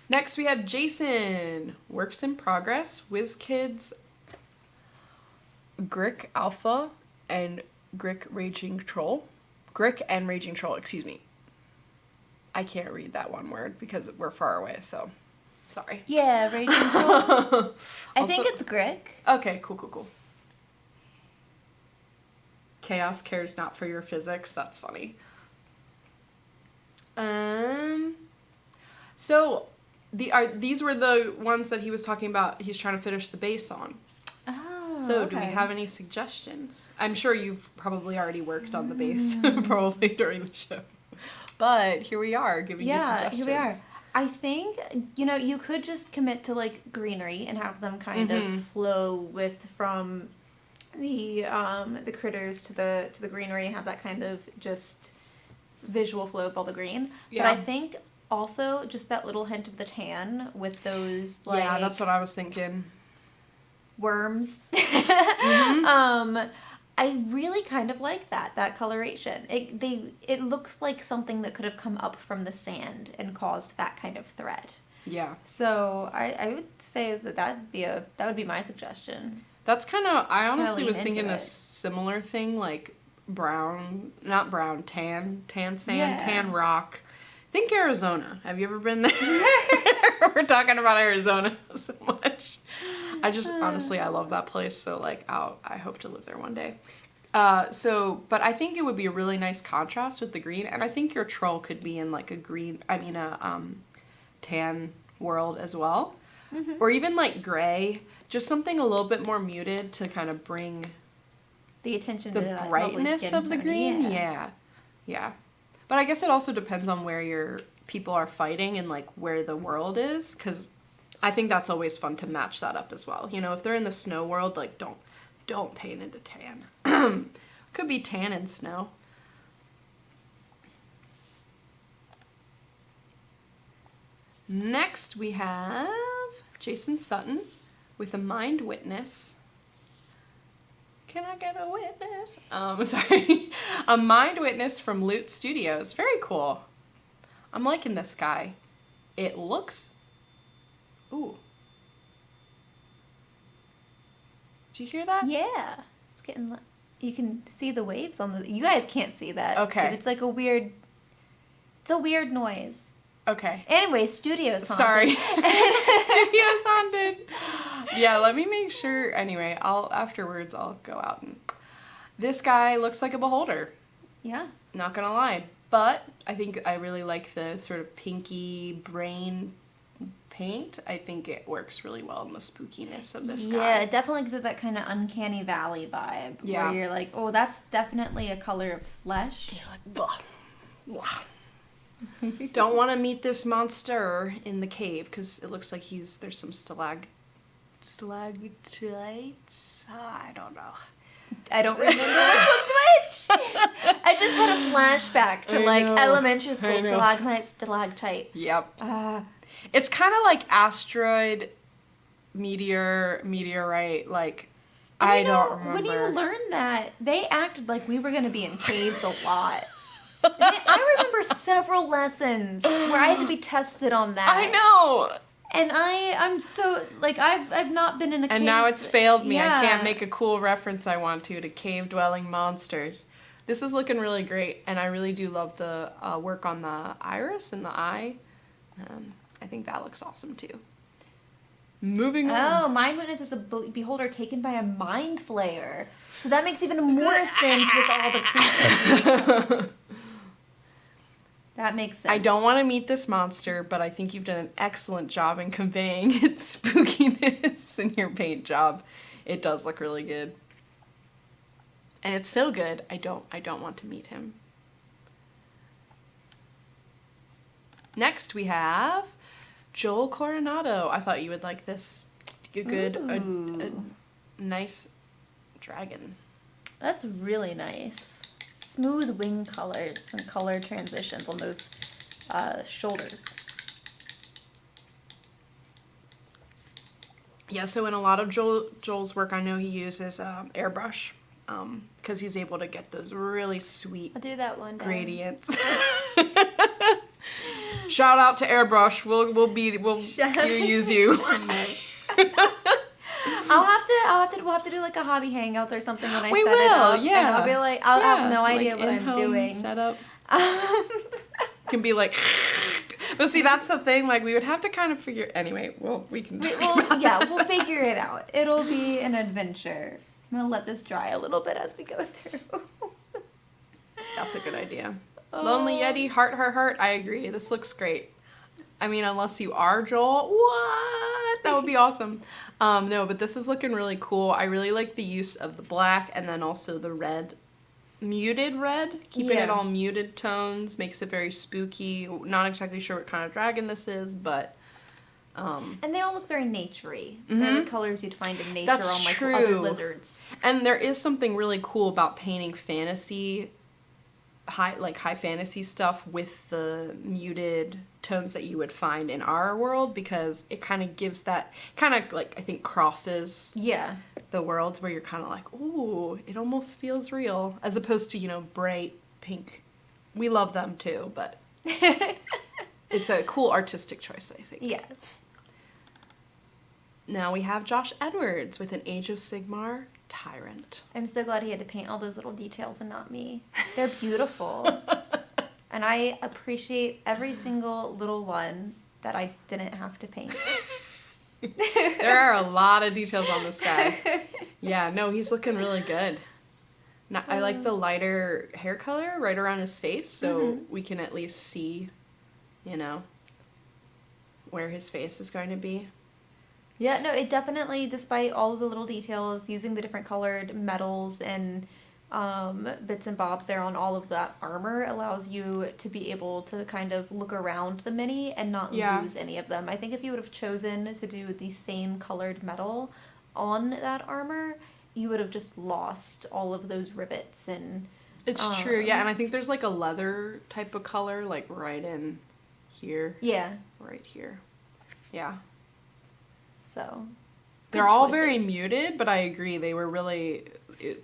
Next, we have Jason. Works in progress. WizKids, Grick Alpha, and Grick Raging Troll. Grick and Raging Troll, excuse me. I can't read that one word because we're far away, so sorry. Yeah, Raging Troll. I think it's Grick. Okay, cool. Chaos cares not for your physics. That's funny. So these were the ones that he was talking about. He's trying to finish the base on. Oh. So do we have any suggestions? I'm sure you've probably already worked on the base, probably during the show. But here we are giving you suggestions. Yeah, here we are. I think, you could just commit to, like, greenery and have them kind of flow from the critters to the greenery and have that kind of just visual flow of all the green. Yeah. But I think also just that little hint of the tan with those, like... Yeah, that's what I was thinking. Worms. I really kind of like that coloration. It looks like something that could have come up from the sand and caused that kind of threat. Yeah. So I would say that would be my suggestion. That's kind of, I honestly was thinking into a it. similar thing, like tan sand, Yeah. tan rock. Think Arizona. Have you ever been there? We're talking about Arizona so much. Honestly, I love that place, so like I hope to live there one day. But I think it would be a really nice contrast with the green, and I think your troll could be in like a tan world as well. Or even like gray, just something a little bit more muted to kind of bring The attention the to that brightness skin of the tone. green. Yeah. But I guess it also depends on where your people are fighting and like where the world is, because I think that's always fun to match that up as well. You know, if they're in the snow world, like don't paint it a tan. Could be tan and snow. Next we have Jason Sutton with a mind witness. Can I get a witness? Sorry. A mind witness from Loot Studios. Very cool. I'm liking this guy. It looks... Ooh. Did you hear that? Yeah. It's getting... You can see the waves on the... You guys can't see that. Okay. But it's like a weird... It's a weird noise. Okay. Anyway, Studios haunted. Sorry. Studios haunted. Yeah, let me make sure. Anyway, afterwards I'll go out and... This guy looks like a beholder. Yeah. Not gonna lie. But I think I really like the sort of pinky brain paint. I think it works really well in the spookiness of this guy. Yeah, it definitely gives it that kind of uncanny valley vibe. Yeah. Where you're like, oh, that's definitely a color of flesh. You're like, blah, blah. Don't want to meet this monster in the cave because it looks like there's some stalactites. I don't know. I don't remember which one's which. I just had a flashback to I know. elementary school I know. stalagmite, stalactite. Yep. It's kind of like asteroid, meteorite. Like I don't remember. When you learn that, they acted like we were going to be in caves a lot. I remember several lessons where I had to be tested on that. I know. And I'm so, like, I've not been in a cave. And now it's failed me. Yeah. I can't make a cool reference I want to cave-dwelling monsters. This is looking really great, and I really do love the work on the iris and the eye. I think that looks awesome, too. Moving on. Oh, Mind Witness is a beholder taken by a mind flayer. So that makes even more sense with all the creatures. That makes sense. I don't want to meet this monster, but I think you've done an excellent job in conveying its spookiness in your paint job. It does look really good. And it's so good, I don't want to meet him. Next we have Joel Coronado. I thought you would like this. A nice dragon. That's really nice. Smooth wing colors and color transitions on those shoulders. Yeah, so in a lot of Joel's work, I know he uses airbrush because he's able to get those really sweet I'll do that one day. gradients. Shout out to airbrush. We'll use you one day. We'll have to do like a hobby hangouts or something when I We set it will, up. yeah. And I'll be like, I'll have no like idea what I'm in-home doing. Setup. Can be like, but see, that's the thing. Like, we would have to kind of figure. Anyway, we can. We'll figure it out. It'll be an adventure. I'm gonna let this dry a little bit as we go through. That's a good idea. Lonely Yeti, heart. I agree. This looks great. I mean, unless you are Joel, what? That would be awesome. No, but this is looking really cool. I really like the use of the black and then also the red, muted red. Keeping it all muted tones makes it very spooky. Not exactly sure what kind of dragon this is, but... And they all look very naturey. They're the colors you'd find in nature That's on like true. other lizards. And there is something really cool about painting high fantasy stuff with the muted tones that you would find in our world, because it kind of gives that kind of like, I think, crosses the worlds where you're kind of like, ooh, it almost feels real, as opposed to, bright pink. We love them too, but it's a cool artistic choice, I think. Yes. Now we have Josh Edwards with an Age of Sigmar Tyrant. I'm so glad he had to paint all those little details and not me. They're beautiful. And I appreciate every single little one that I didn't have to paint. There are a lot of details on this guy. Yeah, no, he's looking really good. Now, I like the lighter hair color right around his face, so we can at least see, you know, where his face is going to be. Yeah, no, it definitely, despite all of the little details, using the different colored metals and bits and bobs there on all of that armor allows you to be able to kind of look around the mini and not lose any of them. I think if you would have chosen to do the same colored metal on that armor, you would have just lost all of those rivets and... It's true, yeah, and I think there's like a leather type of color, like right in here. Yeah. Right here. Yeah. So... They're all very muted, but I agree, they were really...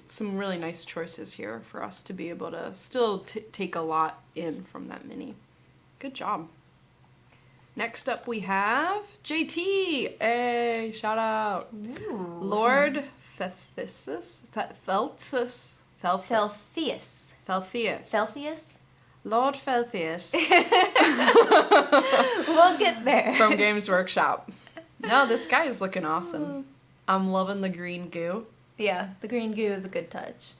some really nice choices here for us to be able to still take a lot in from that mini. Good job. Next up we have JT. Hey, shout out. Ooh, Lord Feltheus. Lord Feltheus. We'll get there. From Games Workshop. No, this guy is looking awesome. I'm loving the green goo. Yeah, the green goo is a good touch.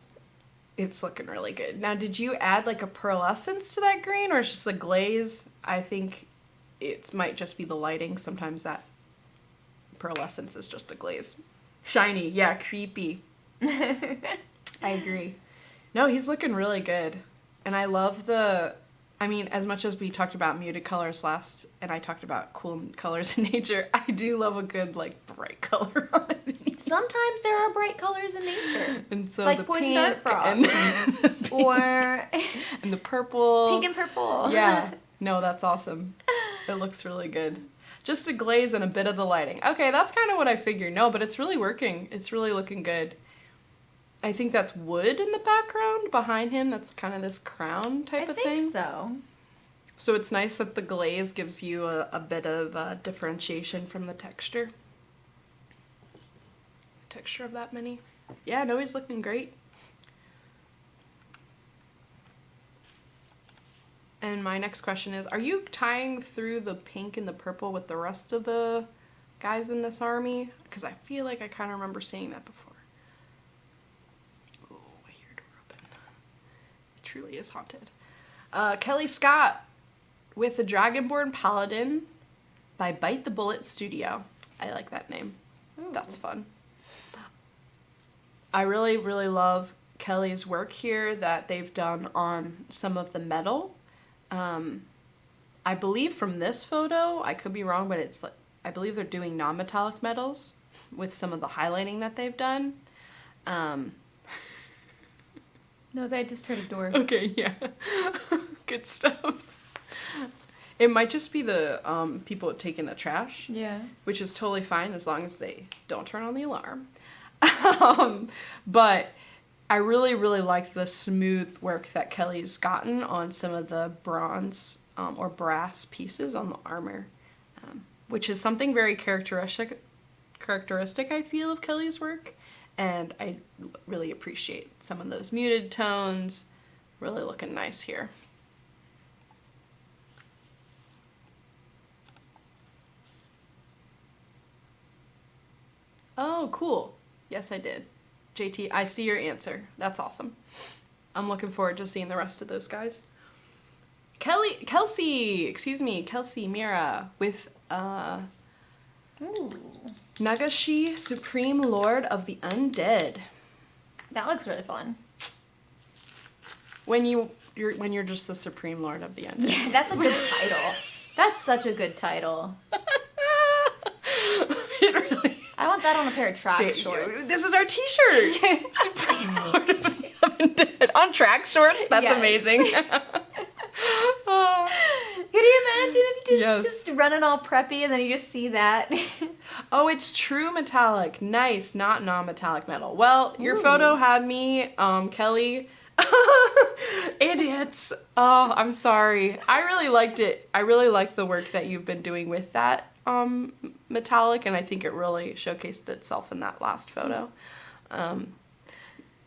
It's looking really good. Now, did you add like a pearlescence to that green, or it's just a glaze? I think it might just be the lighting. Sometimes that pearlescence is just a glaze. Shiny, yeah, creepy. I agree. No, he's looking really good. And I love as much as we talked about muted colors last, and I talked about cool colors in nature, I do love a good, like, bright color on it. Sometimes there are bright colors in nature. And so like the poison pink dart frogs. and Or... and the purple. Pink and purple. Yeah. No, that's awesome. It looks really good. Just a glaze and a bit of the lighting. Okay, that's kind of what I figured. No, but it's really working. It's really looking good. I think that's wood in the background behind him. That's kind of this crown type of thing. I think so. So it's nice that the glaze gives you a bit of differentiation from the texture. Texture of that mini. Yeah, no, he's looking great. And my next question is, are you tying through the pink and the purple with the rest of the guys in this army? Because I feel like I kind of remember seeing that before. Oh, I hear a door open. It truly is haunted. Kelly Scott with the Dragonborn Paladin by Bite the Bullet Studio. I like that name. Ooh. That's fun. I really, really love Kelly's work here that they've done on some of the metal. I believe from this photo, I could be wrong, but it's like, I believe they're doing non-metallic metals with some of the highlighting that they've done. No, I just heard a door. Okay, yeah. Good stuff. It might just be the people taking the trash. Yeah. Which is totally fine as long as they don't turn on the alarm. But I really, really like the smooth work that Kelly's gotten on some of the bronze or brass pieces on the armor, which is something very characteristic, I feel, of Kelly's work. And I really appreciate some of those muted tones. Really looking nice here. Oh, cool. Yes, I did. JT, I see your answer. That's awesome. I'm looking forward to seeing the rest of those guys. Kelsey Mira with Nagashi, Supreme Lord of the Undead. That looks really fun. When you're just the Supreme Lord of the Undead. Yeah, that's a good title. That's such a good title. It really is. I want that on a pair of track shorts. This is our t-shirt. Supreme Lord of the Undead. On track shorts? That's amazing. Could you imagine if you just running all preppy and then you just see that? Oh, it's true metallic. Nice, not non-metallic metal. Well, your photo had me, Kelly. Idiots. Oh, I'm sorry. I really liked it. I really like the work that you've been doing with that metallic, and I think it really showcased itself in that last photo.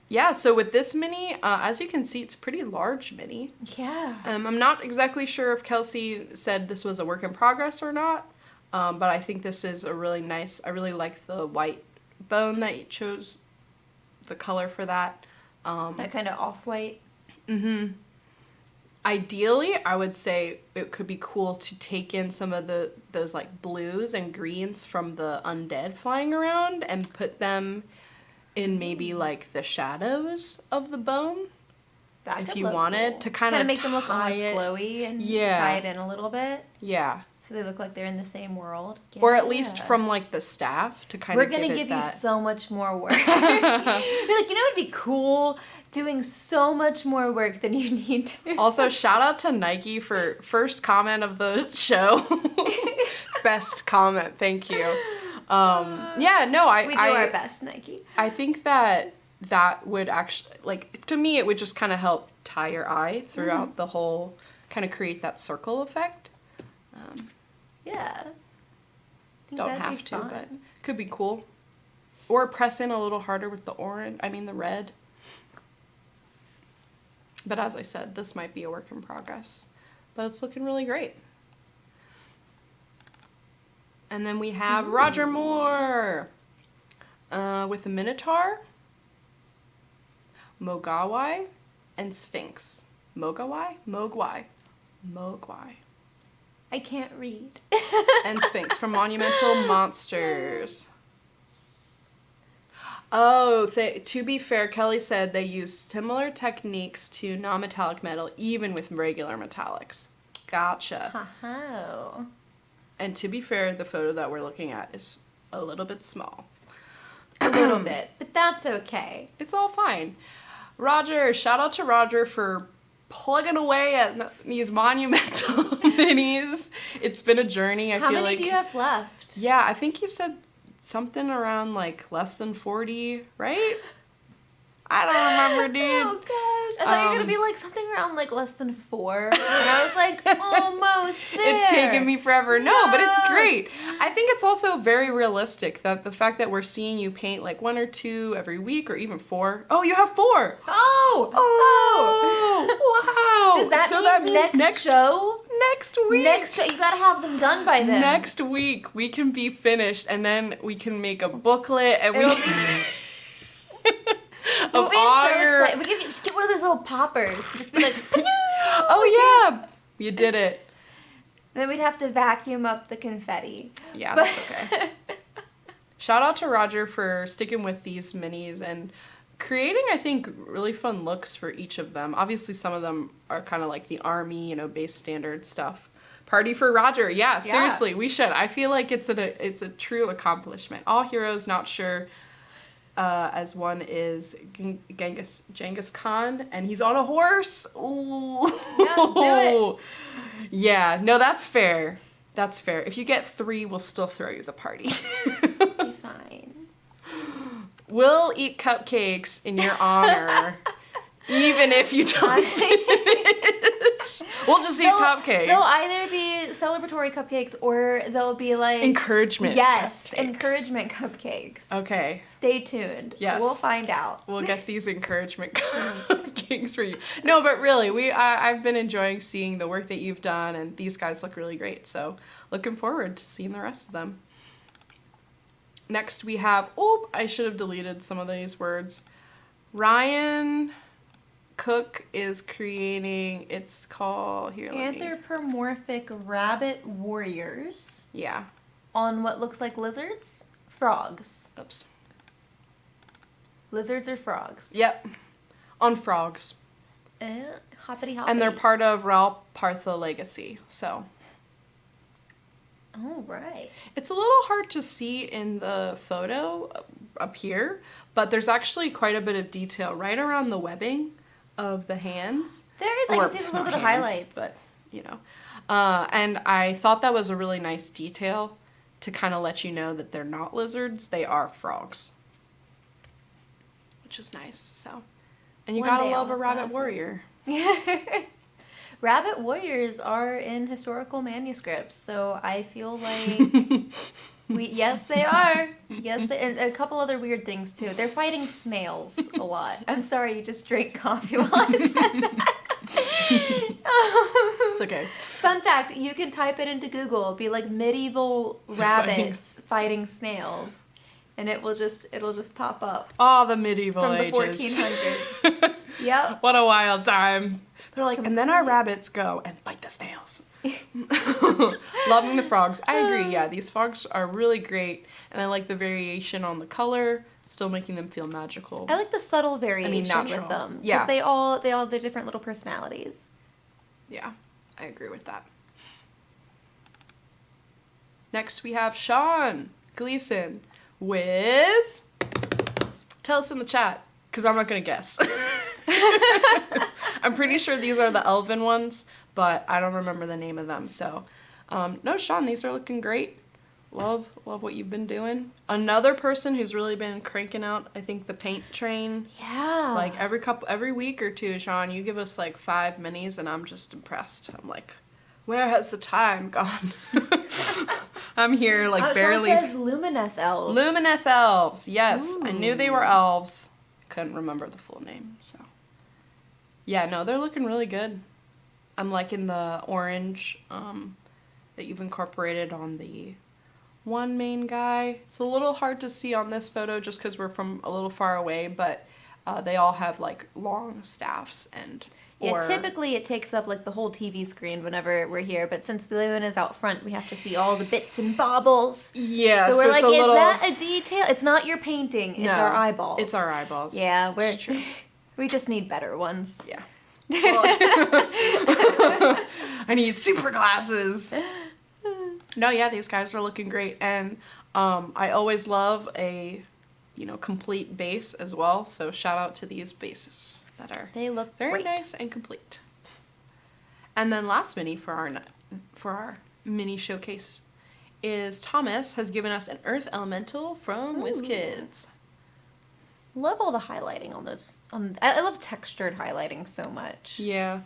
Yeah, so with this mini, as you can see, it's a pretty large mini. Yeah. I'm not exactly sure if Kelsey said this was a work in progress or not. But I think this is a really nice, I really like the white bone that you chose, the color for that. That kind of off-white. Mm-hmm. Ideally, I would say it could be cool to take in some of those like blues and greens from the undead flying around and put them in maybe like the shadows of the bone. That If could you look wanted cool. to kind of make them look almost tie it- glowy and Yeah. tie it in a little bit. Yeah. So they look like they're in the same world. Or at least Yeah. from like the staff to kind We're of gonna give give you that. so much more work. You're like, it'd be cool doing so much more work than you need to. Also, shout out to Nike for first comment of the show. Best comment, thank you. Yeah, no, We do our best, Nike. I think that would actually, like, to me, it would just kind of help tie your eye throughout the whole, kind of create that circle effect. Yeah. I think Don't that'd be have to, fun. but could be cool. Or press in a little harder with the the red. But as I said, this might be a work in progress. But it's looking really great. And then we have Roger Moore with a Minotaur, Mogwai, and Sphinx. Mogwai? I can't read. And Sphinx from Monumental Monsters. Oh, to be fair, Kelly said they use similar techniques to non-metallic metal, even with regular metallics. Gotcha. Oh. And to be fair, the photo that we're looking at is a little bit small. A little bit, but that's okay. It's all fine. Roger, shout out to Roger for plugging away at these monumental minis. It's been a journey. I How feel many like, do you have left? Yeah, I think you said something around like less than 40, right? I don't remember, dude. Oh gosh, I thought you were gonna be like something around like less than 4, and I was like almost there. It's taken me forever. No, but it's Yes. great. I think it's also very realistic that the fact that we're seeing you paint like 1 or 2 every week or even 4. Oh, you have 4. Oh, Oh, wow. Does that so mean that means next show? Next week. Next show, you gotta have them done by then. Next week we can be finished and then we can make a booklet and It'll we be so, of we'll be all so your- excited. We can get one of those little poppers. Just be like, Oh yeah, you did it. Then we'd have to vacuum up the confetti. Yeah, But- that's okay. Shout out to Roger for sticking with these minis and creating, I think, really fun looks for each of them. Obviously, some of them are kind of like the army, base standard stuff. Party for Roger. Yeah, seriously, we should. I feel like it's a true accomplishment. All heroes, not sure. As one is Genghis Khan, and he's on a horse. Ooh. Yeah, do it. Yeah, no, that's fair. That's fair. If you get 3, we'll still throw you the party. Be fine. We'll eat cupcakes in your honor, even if you don't finish. We'll just eat cupcakes. They'll either be celebratory cupcakes or they'll be like Encouragement. Yes, cupcakes. encouragement cupcakes. Okay. Stay tuned. Yes. We'll find out. We'll get these encouragement cupcakes for you. No, but really, I've been enjoying seeing the work that you've done, and these guys look really great. So, looking forward to seeing the rest of them. Next, we have. Oh, I should have deleted some of these words. Ryan Cook is creating. It's called here. let me- Anthropomorphic rabbit warriors Yeah. on what looks like lizards, frogs. Oops. Lizards or frogs? Yep. On frogs. Hoppity hoppity. And they're part of Ralph Partha Legacy. So. Oh, right. It's a little hard to see in the photo up here, but there's actually quite a bit of detail right around the webbing of the hands. There is. I Or, can see a little not bit of hands, highlights. But, and I thought that was a really nice detail to kind of let you know that they're not lizards, they are frogs. Which is nice, so. And you One gotta day love I'll a have rabbit glasses. warrior. Rabbit warriors are in historical manuscripts, so I feel like yes, they are. Yes, and a couple other weird things too. They're fighting snails a lot. I'm sorry, you just drank coffee while I said that. It's okay. Fun fact, you can type it into Google, be like medieval rabbits fighting snails, and it'll just pop up Oh, the medieval from the ages. 1400s. Yep. What a wild time. They're like, and then our rabbits go and bite the snails. Loving the frogs. I agree, yeah, these frogs are really great, and I like the variation on the color, still making them feel magical. I like the subtle variation natural. with them. Yeah. Because they all have their different little personalities. Yeah, I agree with that. Next we have Sean Gleason with... Tell us in the chat, because I'm not going to guess. I'm pretty sure these are the elven ones, but I don't remember the name of them. So, no, Sean, these are looking great. Love what you've been doing. Another person who's really been cranking out, I think, the paint train. Yeah. Like every week or two, Sean, you give us like 5 minis, and I'm just impressed. I'm like, where has the time gone? I'm here like barely. Sean says Lumineth elves. Lumineth elves. Yes, I knew they were Ooh. elves. Couldn't remember the full name. So, yeah, no, they're looking really good. I'm liking the orange that you've incorporated on the one main guy. It's a little hard to see on this photo just because we're from a little far away, but they all have like long staffs and. Yeah, typically it takes up like the whole TV screen whenever we're here, but since the Leona is out front, we have to see all the bits and baubles. Yeah, so we're like, it's a is little... that a detail? It's not your painting, it's our eyeballs. It's our eyeballs. Yeah, It's true. we just need better ones. Yeah. I need super glasses. No, yeah, these guys are looking great, and I always love a, complete base as well. So shout out to these bases that are They look very great. nice and complete. And then last mini for our mini showcase is Thomas has given us an Earth Elemental from WizKids. Love all the highlighting on those. I love textured highlighting so much. Yeah.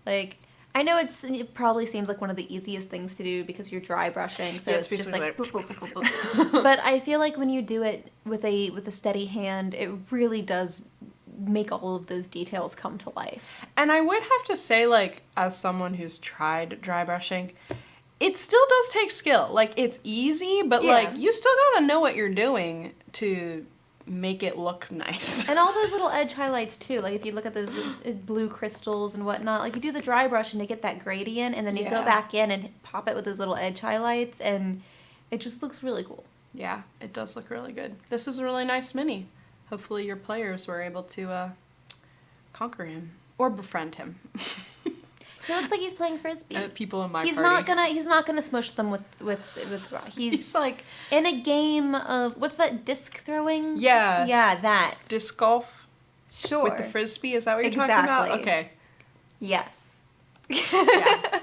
Like, I know it probably seems like one of the easiest things to do because you're dry brushing, so Yeah, it's just like basically boop, boop, boop, boop, boop. But I feel like when you do it with a steady hand, it really does make all of those details come to life. And I would have to say, like, as someone who's tried dry brushing, it still does take skill. Like, it's easy, but, Yeah. like, you still gotta know what you're doing to make it look nice. And all those little edge highlights, too. Like, if you look at those blue crystals and whatnot, like, you do the dry brushing to get that gradient, and then you go Yeah. back in and pop it with those little edge highlights, and it just looks really cool. Yeah, it does look really good. This is a really nice mini. Hopefully your players were able to conquer him or befriend him. He looks like he's playing frisbee. People in my He's party. he's not gonna smush them with He's like, in a game of what's that, disc throwing? Yeah. Yeah, that. disc golf Sure. with the frisbee. Is that what you're talking about? Exactly. Okay. Yes. Yeah.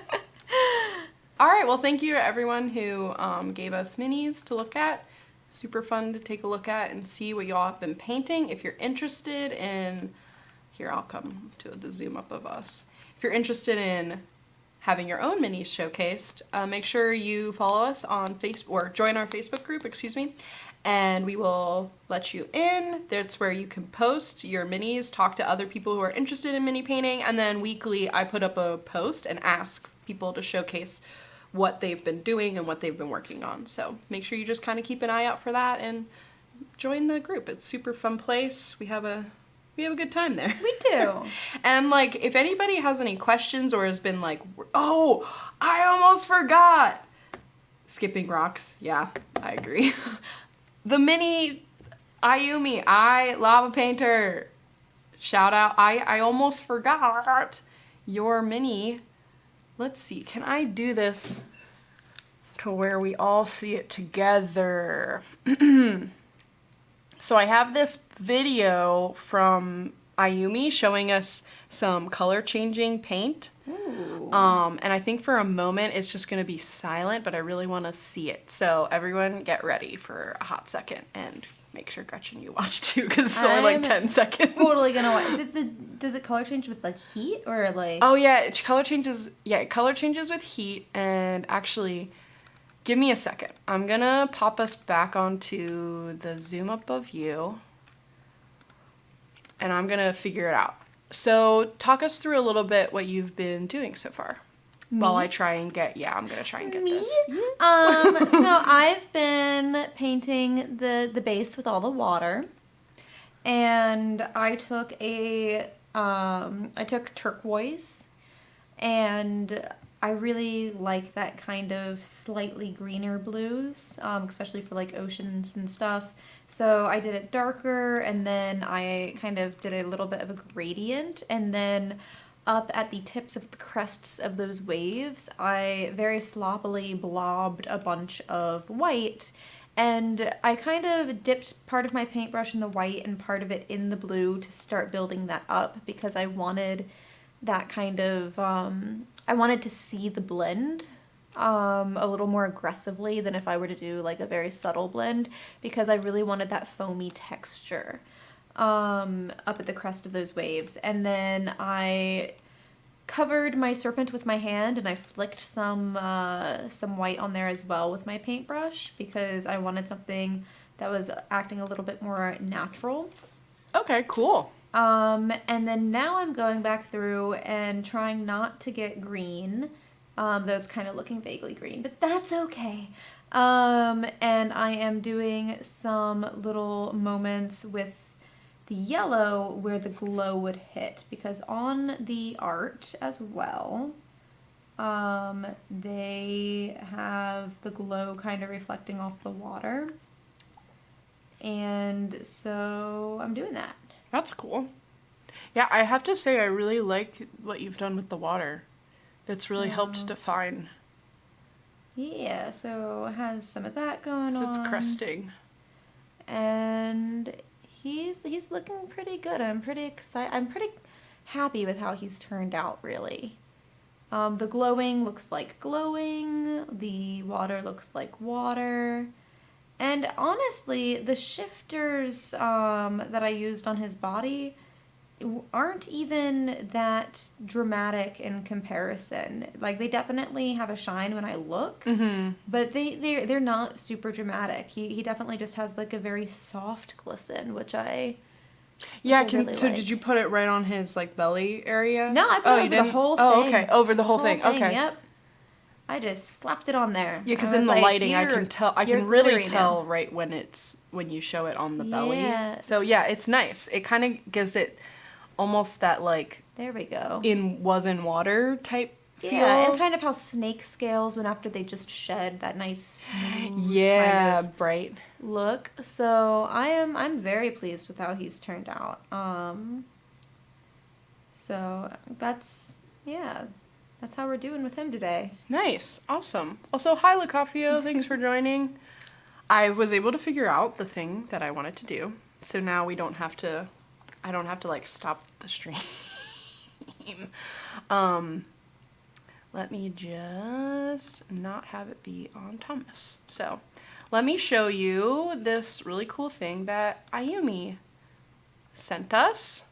All right. Well, thank you to everyone who gave us minis to look at. Super fun to take a look at and see what y'all have been painting. If you're interested in, here, I'll come to the zoom up of us. If you're interested in having your own minis showcased, make sure you follow us on Facebook, or join our Facebook group, and we will let you in. That's where you can post your minis, talk to other people who are interested in mini painting, and then weekly I put up a post and ask people to showcase what they've been doing and what they've been working on. So make sure you just kind of keep an eye out for that and join the group. It's a super fun place. We have a good time there. We do. And like, if anybody has any questions or has been like, oh, I almost forgot. Skipping rocks. Yeah, I agree. The mini Ayumi, lava painter. Shout out. I almost forgot your mini. Let's see, can I do this to where we all see it together? So I have this video from Ayumi showing us some color changing paint. Ooh. And I think for a moment it's just gonna be silent, but I really wanna see it. So everyone get ready for a hot second, and make sure, Gretchen, you watch too, because it's only like I'm 10 seconds. Totally gonna watch. Does it color change with like heat or like? Oh yeah, it color changes. Yeah, it color changes with heat. And actually, give me a second. I'm gonna pop us back onto the zoom up of you, and I'm gonna figure it out. So talk us through a little bit what you've been doing so far. While I try and get, I'm going to try and get Me? this. So I've been painting the base with all the water, and I took I took turquoise, and I really like that kind of slightly greener blues, especially for like oceans and stuff. So I did it darker, and then I kind of did a little bit of a gradient, and then up at the tips of the crests of those waves, I very sloppily blobbed a bunch of white, and I kind of dipped part of my paintbrush in the white and part of it in the blue to start building that up, because I wanted that kind of, I wanted to see the blend a little more aggressively than if I were to do like a very subtle blend, because I really wanted that foamy texture up at the crest of those waves. And then I covered my serpent with my hand, and I flicked some white on there as well with my paintbrush, because I wanted something that was acting a little bit more natural. Okay, cool. And then now I'm going back through and trying not to get green, though it's kind of looking vaguely green, but that's okay. And I am doing some little moments with the yellow where the glow would hit, because on the art as well, they have the glow kind of reflecting off the water. And so I'm doing that. That's cool. Yeah, I have to say I really like what you've done with the water. It's really helped define. Yeah, so it has some of that going on. It's cresting. And he's looking pretty good. I'm pretty excited. I'm pretty happy with how he's turned out, really. The glowing looks like glowing. The water looks like water. And honestly, the shifters that I used on his body aren't even that dramatic in comparison. Like, they definitely have a shine when I look, but they're not super dramatic. He definitely just has like a very soft glisten, which I really so like. did you put it right on his like belly area? No, I put it over the whole thing. Oh, okay, over the whole thing. Okay. Yep. I just slapped it on there. Yeah, because I in was the like, lighting, I can tell. I you're can really glittery tell now. right when you show it on the belly. Yeah. So yeah, it's nice. It kind of gives it almost that like There we go. in water type feel. Yeah, and kind of how snake scales when after they just shed that nice smooth kind of bright. look. So I'm very pleased with how he's turned out. So that's how we're doing with him today. Nice, awesome. Also, hi Lucafio, thanks for joining. I was able to figure out the thing that I wanted to do, so now I don't have to like stop the stream. Let me just not have it be on Thomas. So, let me show you this really cool thing that Ayumi sent us.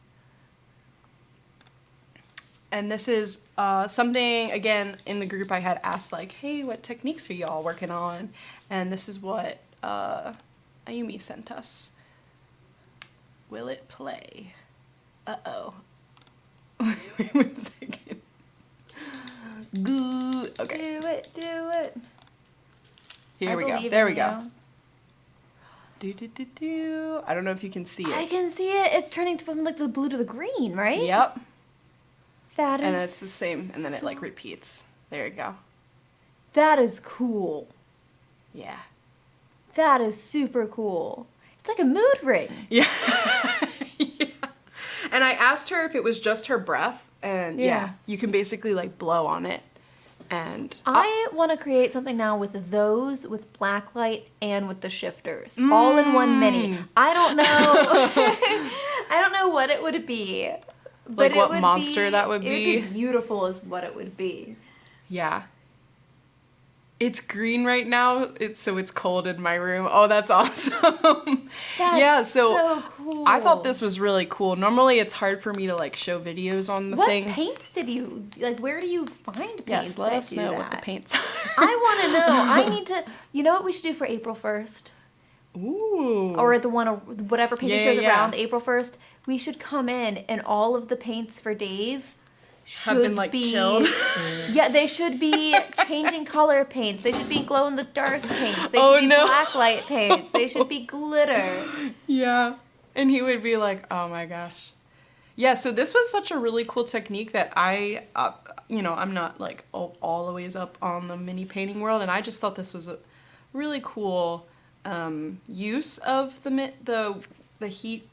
And this is something, again, in the group I had asked, like, hey, what techniques are y'all working on? And this is what Ayumi sent us. Will it play? Uh-oh. Wait 1 second. Okay. Do it. Here we go. There we go. Do. I don't know if you can see it. I can see it. It's turning from like the blue to the green, right? Yep. That is. And it's the same, and then it like repeats. There you go. That is cool. Yeah. That is super cool. It's like a mood ring. Yeah. Yeah. And I asked her if it was just her breath, and yeah, you can basically like blow on it. And I want to create something now with those, with blacklight and with the shifters, all in one mini. I don't know. I don't know what it would be. But like what monster that would be. It would be beautiful is what it would be. Yeah. It's green right now, so it's cold in my room. Oh, that's awesome. That's so cool. I thought this was really cool. Normally it's hard for me to like show videos on the thing. What paints did you, like, where do you find paints Yes, let that us do know that? what the paints are. I want to know. I need to, you know what we should do for April 1st? Ooh. Or the one, or whatever painting Yeah, shows yeah. around April 1st? we should come in and all of the paints for Dave should Have been, like, be chilled. Yeah, they should be changing color paints. They should be glow in the dark paints. They should Oh, be no. black light paints. They should be glitter. Yeah. And he would be like, oh my gosh. Yeah, so this was such a really cool technique that I'm not like all the ways up on the mini painting world, and I just thought this was a really cool use of the heat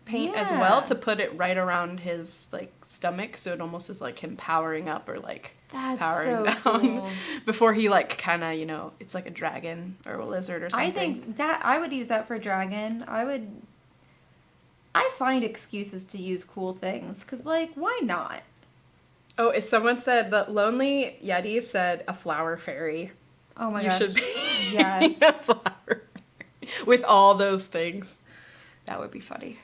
paint as well, Yeah. to put it right around his like stomach, so it almost is like him powering up or like That's powering so down cool. before he like kind of, it's like a dragon or a lizard or something. I think that I would use that for dragon. I find excuses to use cool things, because, like, why not? Oh, if someone said that Lonely Yeti said a flower fairy, Oh my you gosh. should be Yes. a flower fairy with all those things. That would be funny.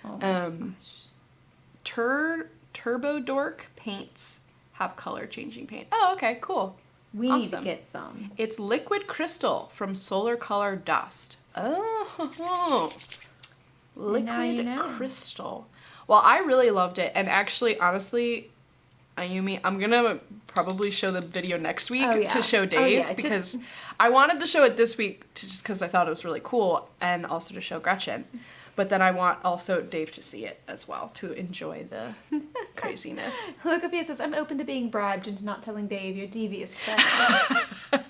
Oh my Um, gosh. Turbo Dork paints have color changing paint. Oh, okay, cool. We need awesome. to get some. It's liquid crystal from Solar Color Dust. Oh, liquid Now you know. crystal. Well, I really loved it, and actually, honestly, Ayumi, I'm gonna probably show the video next week Oh, yeah. to show Oh, Dave, yeah, because just- I wanted to show it this week just because I thought it was really cool, and also to show Gretchen. But then I want also Dave to see it as well, to enjoy the craziness. Lucafia says, I'm open to being bribed into not telling Dave your devious plans.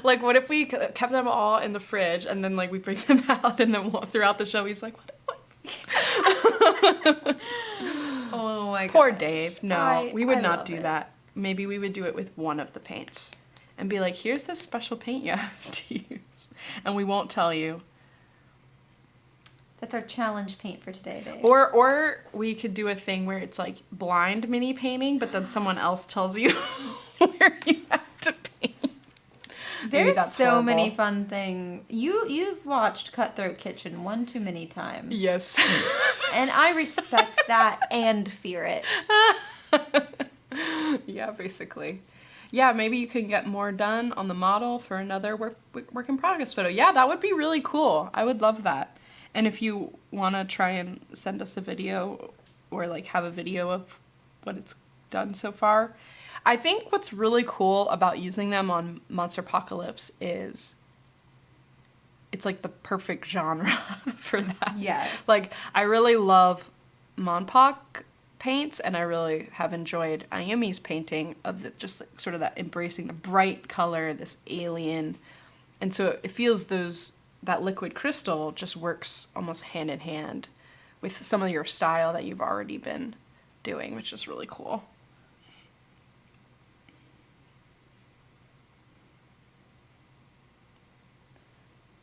Like, what if we kept them all in the fridge, and then, like, we bring them out, and then throughout the show, he's like, what? Oh my god. Poor Dave. No, I we would love not do it. that. Maybe we would do it with one of the paints. And be like, here's this special paint you have to use. And we won't tell you. That's our challenge paint for today, Dave. Or we could do a thing where it's like blind mini painting, but then someone else tells you where you have to paint. Maybe There's that's so many horrible. fun things. You've watched Cutthroat Kitchen one too many times. Yes. And I respect that and fear it. Yeah, basically. Yeah, maybe you can get more done on the model for another work in progress photo. Yeah, that would be really cool. I would love that. And if you want to try and send us a video or like have a video of what it's done so far. I think what's really cool about using them on Monster Apocalypse is it's like the perfect genre for that. Yes. Like, I really love Monpoc paints, and I really have enjoyed Ayumi's painting of just like, sort of that embracing the bright color, this alien. And so it feels that liquid crystal just works almost hand in hand with some of your style that you've already been doing, which is really cool.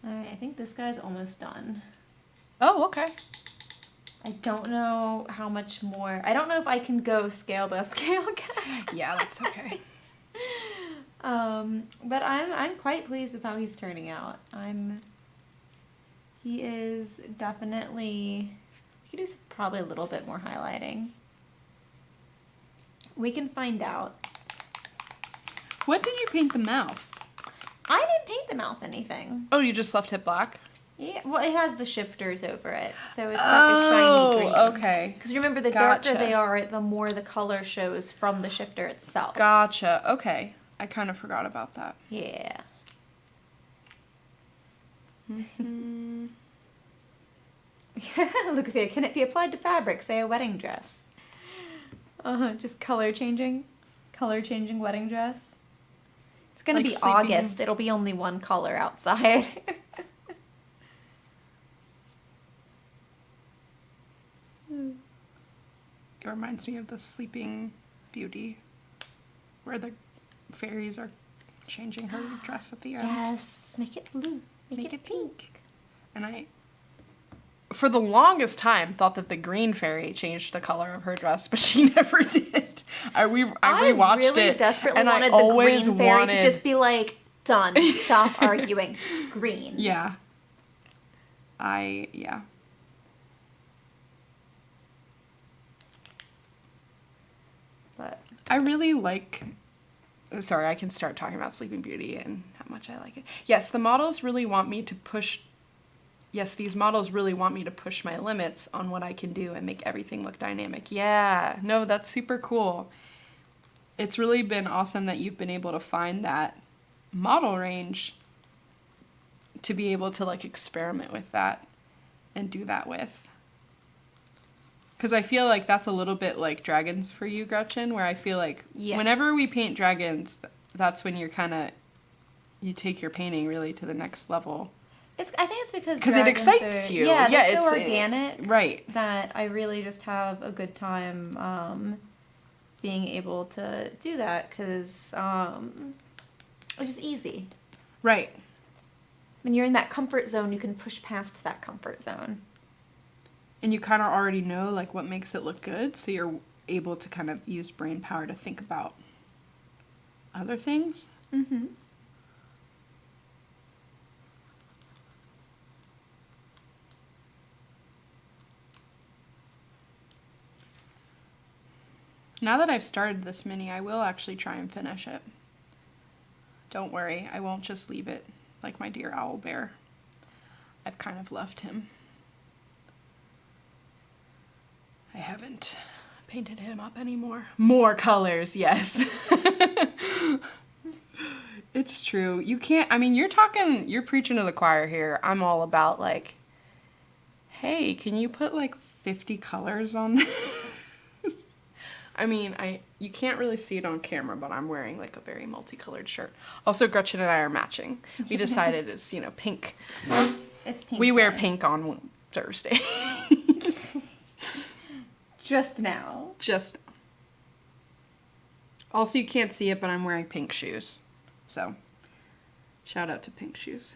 Alright, I think this guy's almost done. Oh, okay. I don't know how much more. I don't know if I can go scale by scale guy. Yeah, that's okay. But I'm quite pleased with how he's turning out. He is definitely. We could do probably a little bit more highlighting. We can find out. What did you paint the mouth? I didn't paint the mouth anything. Oh, you just left it black? Yeah, well, it has the shifters over it, so it's like a shiny green. Okay. Because remember, the darker Gotcha. they are, the more the color shows from the shifter itself. Gotcha. Okay. I kind of forgot about that. Yeah. Look at it. Can it be applied to fabric? Say a wedding dress. Just color changing wedding dress. It's gonna Like be sleeping- August. It'll be only one color outside. It reminds me of the Sleeping Beauty, where the fairies are changing her dress at the end. Yes. Make it blue. Make it pink. And I, for the longest time, thought that the green fairy changed the color of her dress, but she never did. I rewatched really it, desperately and wanted I the always green fairy wanted to just be like, done. Stop arguing. Green. Yeah. Yeah. But I really like. Sorry, I can start talking about Sleeping Beauty and how much I like it. Yes, the models really want me to push yes, these models really want me to push my limits on what I can do and make everything look dynamic. Yeah, no, that's super cool. It's really been awesome that you've been able to find that model range to be able to like experiment with that and do that with. Because I feel like that's a little bit like dragons for you, Gretchen, where I feel like whenever we paint dragons, that's when you're kind of, you take your painting really to the next level. I think it's because it excites you. Yeah, Yeah, they're it's so organic. Right. That I really just have a good time being able to do that because it's just easy. Right. When you're in that comfort zone, you can push past that comfort zone. And you kind of already know like what makes it look good, so you're able to kind of use brain power to think about other things. Mm-hmm. Now that I've started this mini, I will actually try and finish it. Don't worry, I won't just leave it like my dear owl bear. I've kind of left him. I haven't painted him up anymore. More colors, yes. It's true. You can't, I mean, you're preaching to the choir here. I'm all about like, hey, can you put like 50 colors on this? I mean, you can't really see it on camera, but I'm wearing like a very multicolored shirt. Also, Gretchen and I are matching. We decided it's, pink. It's pink. We wear pink on Thursday. Just now. Just. Also, you can't see it, but I'm wearing pink shoes. So, shout out to pink shoes.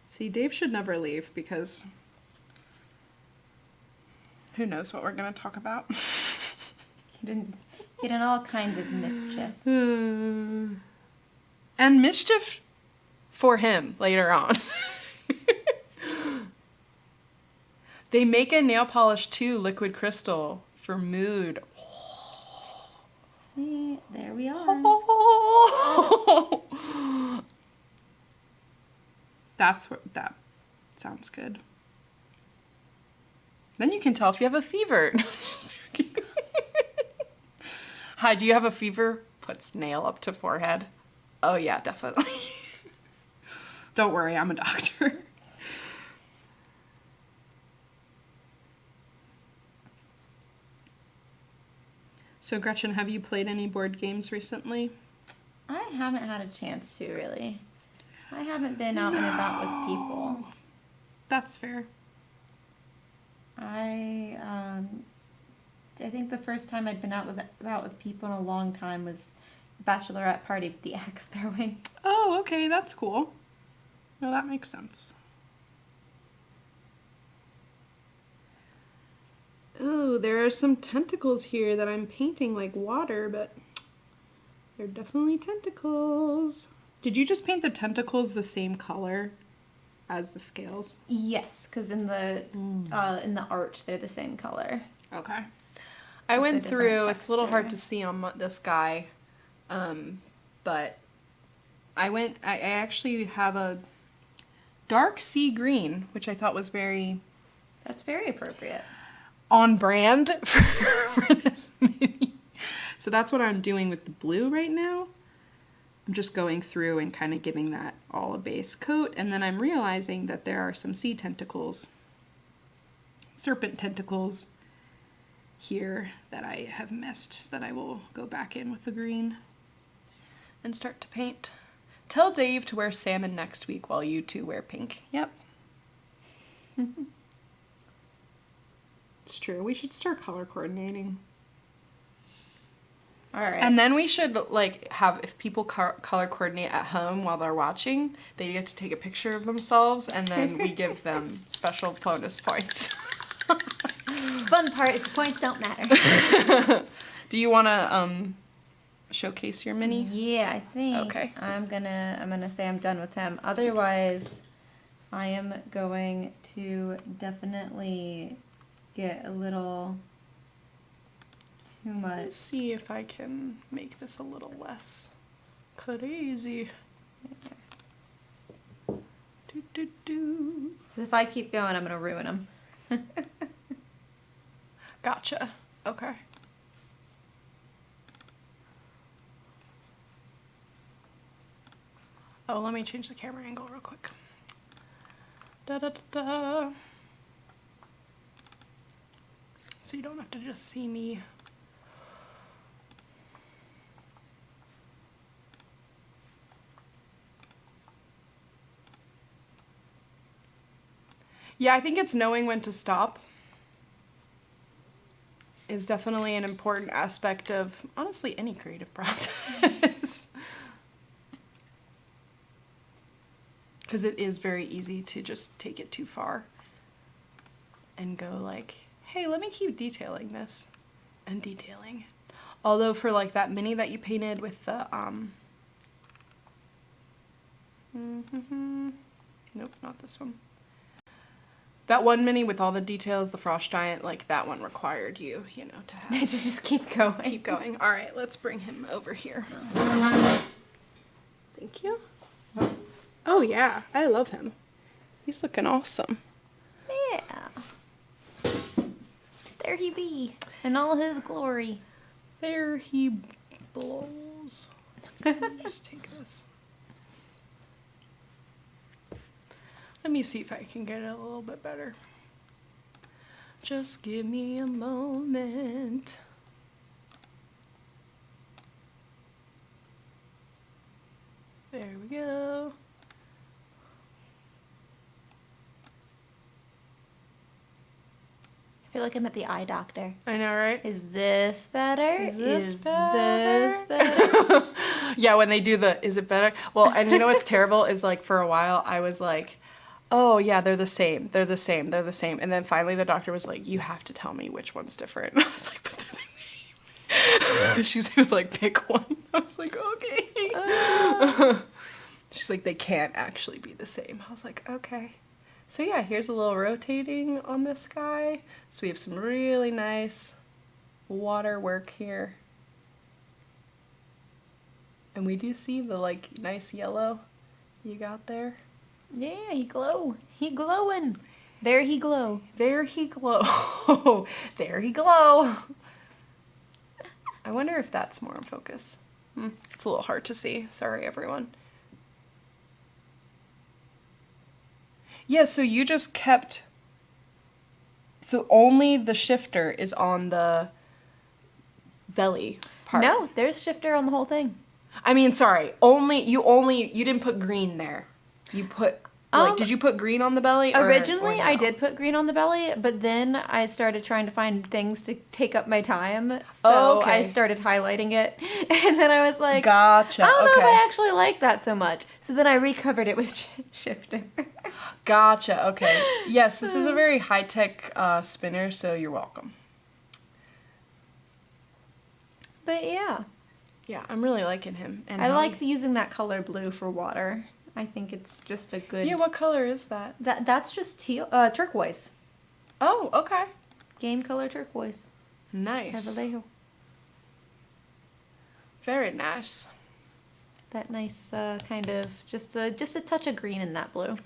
See, Dave should never leave because who knows what we're going to talk about. Get in all kinds of mischief. And mischief for him later on. They make a nail polish too, liquid crystal, for mood. See, there we are. That sounds good. Then you can tell if you have a fever. Hi, do you have a fever? Puts nail up to forehead. Oh yeah, definitely. Don't worry, I'm a doctor. So Gretchen, have you played any board games recently? I haven't had a chance to, really. I haven't been out and about with people. That's fair. I think the first time I'd been out with people in a long time was a bachelorette party with the axe throwing. Oh, okay, that's cool. No, that makes sense. Oh, there are some tentacles here that I'm painting like water, but they're definitely tentacles. Did you just paint the tentacles the same color as the scales? Yes, because in the art they're the same color. Okay. I Just a went different through, it's a little hard texture. to see on this guy, but I actually have a dark sea green, which I thought was very That's very appropriate. on brand for this movie. So that's what I'm doing with the blue right now. I'm just going through and kind of giving that all a base coat, and then I'm realizing that there are some sea tentacles, serpent tentacles here that I have missed, so that I will go back in with the green and start to paint. Tell Dave to wear salmon next week while you two wear pink. Yep. It's true. We should start color coordinating. All right. And then we should, like, have, if people color coordinate at home while they're watching, they get to take a picture of themselves, and then we give them special bonus points. Fun part is the points don't matter. Do you want to showcase your mini? Yeah, I think. Okay. I'm gonna say I'm done with him. Otherwise, I am going to definitely get a little too much. Let's see if I can make this a little less crazy. Do, do, do. If I keep going, I'm gonna ruin them. Gotcha. Okay. Oh, let me change the camera angle real quick. Da da da da. So you don't have to just see me. Yeah, I think it's knowing when to stop is definitely an important aspect of, honestly, any creative process. Because it is very easy to just take it too far and go like, hey, let me keep detailing this and detailing it. Although for like that mini that you painted with the, nope, not this one. That one mini with all the details, the frost giant, like that one required you know, to have. To just keep going. Keep going. All right, let's bring him over here. Thank you. Oh yeah, I love him. He's looking awesome. Yeah. There he be, in all his glory. There he blows. Let me just take this. Let me see if I can get it a little bit better. Just give me a moment. There we go. I feel like I'm at the eye doctor. I know, right? Is this better? Is this this better? Yeah, when they do the, is it better? Well, and you know what's terrible is like for a while I was like, oh yeah, they're the same. They're the same. They're the same. And then finally the doctor was like, you have to tell me which one's different. And I was like, but they're the same. She was like, pick one. I was like, okay. She's like, they can't actually be the same. I was like, okay. So yeah, here's a little rotating on this guy. So we have some really nice water work here. And we do see the like nice yellow you got there. Yeah, he glow. He glowing. There he glow. There he glow. There he glow. I wonder if that's more in focus. It's a little hard to see. Sorry, everyone. Yeah, so you just kept... So only the shifter is on the belly part. No, there's shifter on the whole thing. I mean, sorry. You didn't put green there. You put... did you put green on the belly? Originally, or no? I did put green on the belly, but then I started trying to find things to take up my time. So okay. I started highlighting it. And then I was like, Gotcha. I don't know if Okay. I actually like that so much. So then I recovered it with shifter. Gotcha. Okay. Yes, this is a very high-tech spinner, so you're welcome. But yeah, Yeah, I'm really liking him. And I how like using that color blue for water. I think it's just a good... Yeah, what color is that? That's just teal, turquoise. Oh, okay. Game color turquoise. Nice. Avalejo. Very nice. That nice kind of just a touch of green in that blue.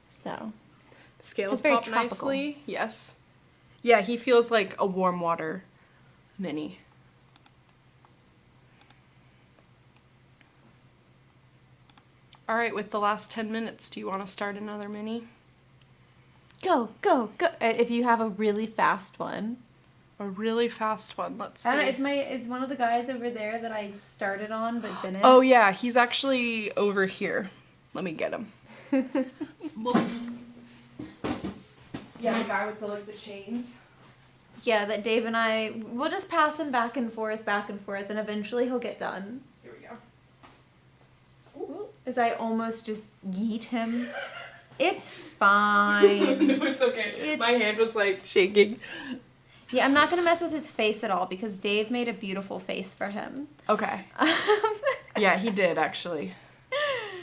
So Scales It's very pop tropical. nicely. Yes. Yeah, he feels like a warm water mini. All right, with the last 10 minutes, do you want to start another mini? go, go, go! If you have a really fast one. A really fast one. Let's see. I don't know. It's one of the guys over there that I started on but didn't. Oh yeah, he's actually over here. Let me get him. Yeah, the guy with the chains. Yeah, that Dave and we'll just pass him back and forth, and eventually he'll get done. Here we go. Ooh. As I almost just yeet him. It's fine. No, it's okay. My hand was like shaking. Yeah, I'm not gonna mess with his face at all because Dave made a beautiful face for him. Okay. Yeah, he did actually.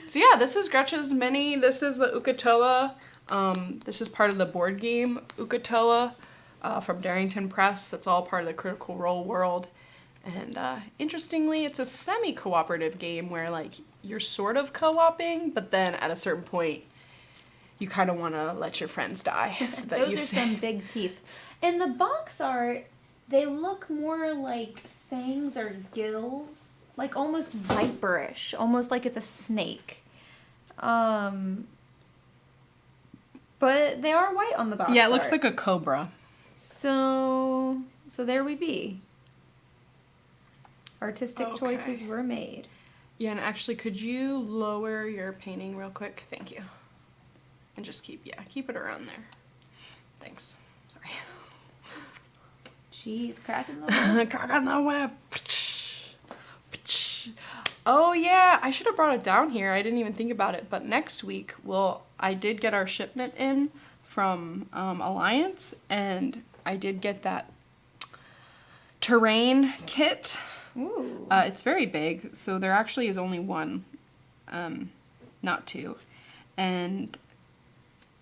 So yeah, this is Gretchen's mini. This is the Ukotoa. This is part of the board game Ukotoa from Darrington Press. That's all part of the Critical Role world. And interestingly, it's a semi-cooperative game where like you're sort of co-oping, but then at a certain point, you kind of want to let your friends die. So that Those you are say. some big teeth. In the box art, they look more like fangs or gills, like almost viperish, almost like it's a snake. But they are white on the box Yeah, it looks art. like a cobra. So there we be. Artistic Okay. choices were made. Yeah, and actually, could you lower your painting real quick? Thank you. And just keep it around there. Thanks. Sorry. Jeez, cracking the whip. Crack on the whip. Oh yeah, I should have brought it down here. I didn't even think about it. But next week, I did get our shipment in from Alliance, and I did get that terrain kit. Ooh. It's very big, so there actually is only one, not two. And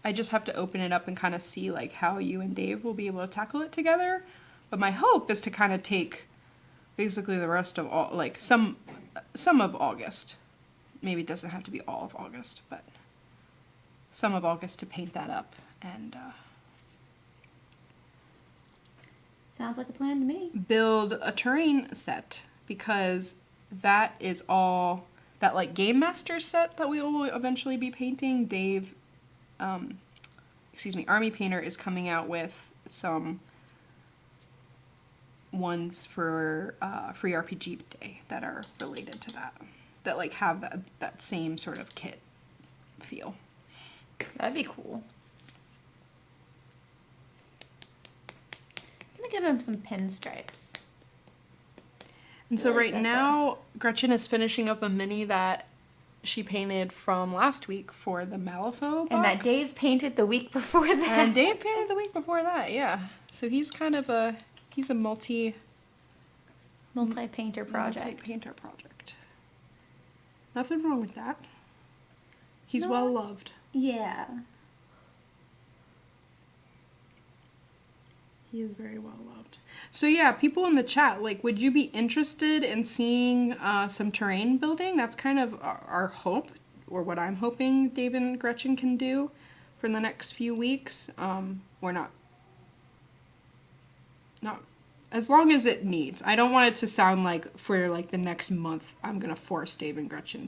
I just have to open it up and kind of see like how you and Dave will be able to tackle it together. But my hope is to kind of take basically the rest of all, like some of August. Maybe it doesn't have to be all of August, but some of August to paint that up and Sounds like a plan to me. build a terrain set, because that is all that like game master set that we will eventually be painting. Dave, Army Painter is coming out with some ones for Free RPG Day that are related to that like have that same sort of kit feel. That'd be cool. I'm gonna give him some pinstripes. And so I like right that now, Gretchen is finishing up a mini that she painted from last week for the Malifaux box. And that Dave painted the week before that. And Dave painted the week before that, yeah. So he's kind of a multi-painter project. multi-painter project. Nothing wrong with that. He's No. well loved. Yeah. He is very well loved. So yeah, people in the chat, like, would you be interested in seeing some terrain building? That's kind of our hope, or what I'm hoping Dave and Gretchen can do for the next few weeks. Or not as long as it needs. I don't want it to sound like for like the next month I'm gonna force Dave and Gretchen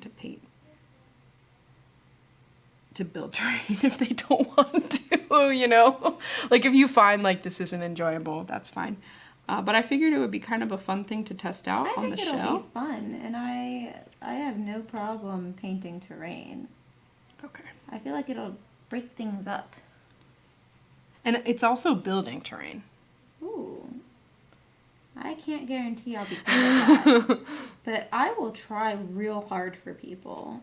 to build terrain if they don't want to, you know? Like, if you find, like, this isn't enjoyable, that's fine. But I figured it would be kind of a fun thing to test out on the it'll show. be fun, and I have no problem painting terrain. Okay. I feel like it'll break things up. And it's also building terrain. Ooh. I can't guarantee I'll be good at that. But I will try real hard for people.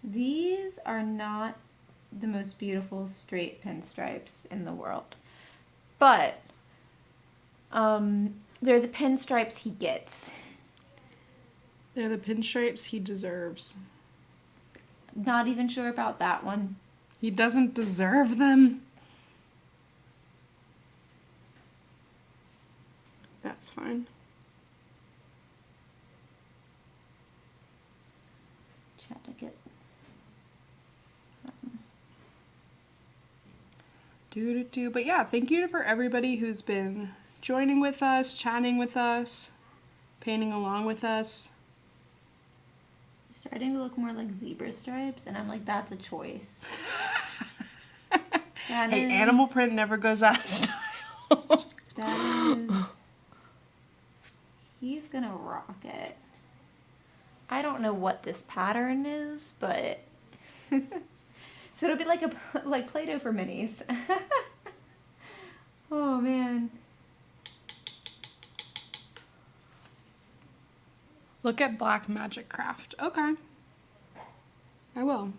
These are not the most beautiful straight pinstripes in the world. But they're the pinstripes he gets. They're the pinstripes he deserves. Not even sure about that one. He doesn't deserve them. That's fine. Try to get some. But yeah, thank you for everybody who's been joining with us, chatting with us, painting along with us. Starting to look more like zebra stripes, and I'm like, that's a choice. That Hey, is- animal print never goes out of style. That is. He's gonna rock it. I don't know what this pattern is, but so it'll be like like Play-Doh for minis. Oh man. Look at Black Magic Craft. Okay. I will.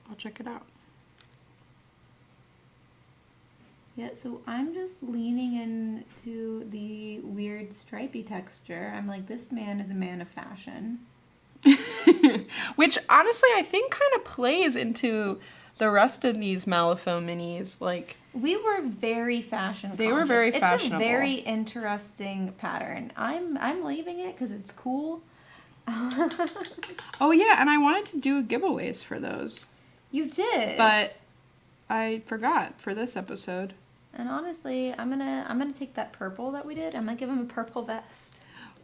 I'll check it out. Yeah, so I'm just leaning into the weird stripy texture. I'm like, this man is a man of fashion. Which honestly I think kind of plays into the rest of these Malifaux minis. Like, We were very fashion conscious. They were very It's fashionable. a very interesting pattern. I'm leaving it because it's cool. oh yeah, and I wanted to do giveaways for those, You did. but I forgot for this episode. And honestly, I'm gonna take that purple that we did. I'm gonna give him a purple vest.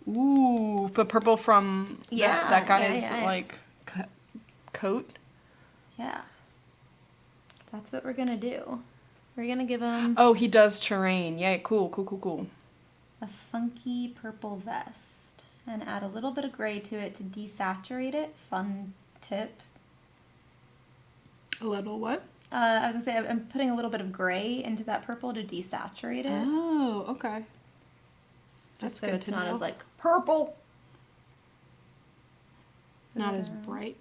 Ooh, but purple from Yeah, that yeah, guy's yeah. like coat. Yeah. That's what we're gonna do. We're gonna give him Oh, he does terrain. Yeah, cool. a funky purple vest and add a little bit of gray to it to desaturate it. Fun tip. A little what? I was gonna say I'm putting a little bit of gray into that purple to desaturate it, Oh, okay. just so good it's to not know. as like purple. Not as bright.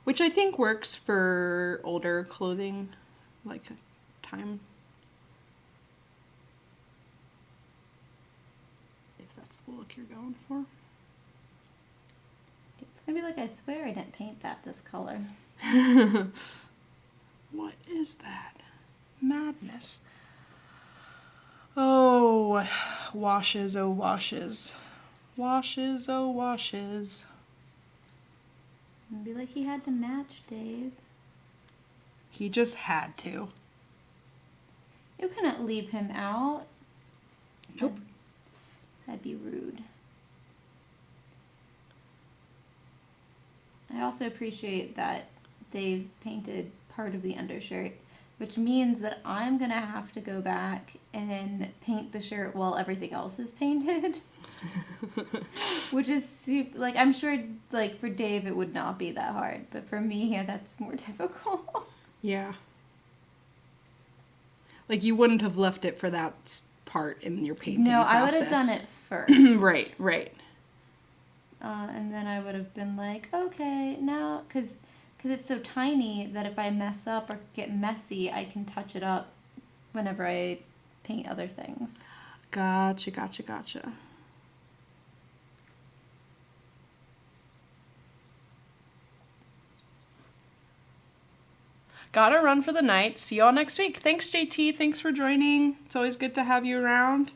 Which I think works for older clothing, like time. If that's the look you're going for. It's gonna be like, I swear I didn't paint that this color. What is that? Madness. Oh, washes, oh washes. Washes, oh washes. It'd be like he had to match, Dave. He just had to. You couldn't leave him out. Nope. That'd be rude. I also appreciate that Dave painted part of the undershirt, which means that I'm gonna have to go back and paint the shirt while everything else is painted. Which is super, like, I'm sure, like, for Dave it would not be that hard, but for me, yeah, that's more difficult. Yeah. Like, you wouldn't have left it for that part in your painting No, process. I would have done it first. Right. And then I would have been like, okay, now, because it's so tiny that if I mess up or get messy, I can touch it up whenever I paint other things. Gotcha. Gotta run for the night. See y'all next week. Thanks, JT. Thanks for joining. It's always good to have you around.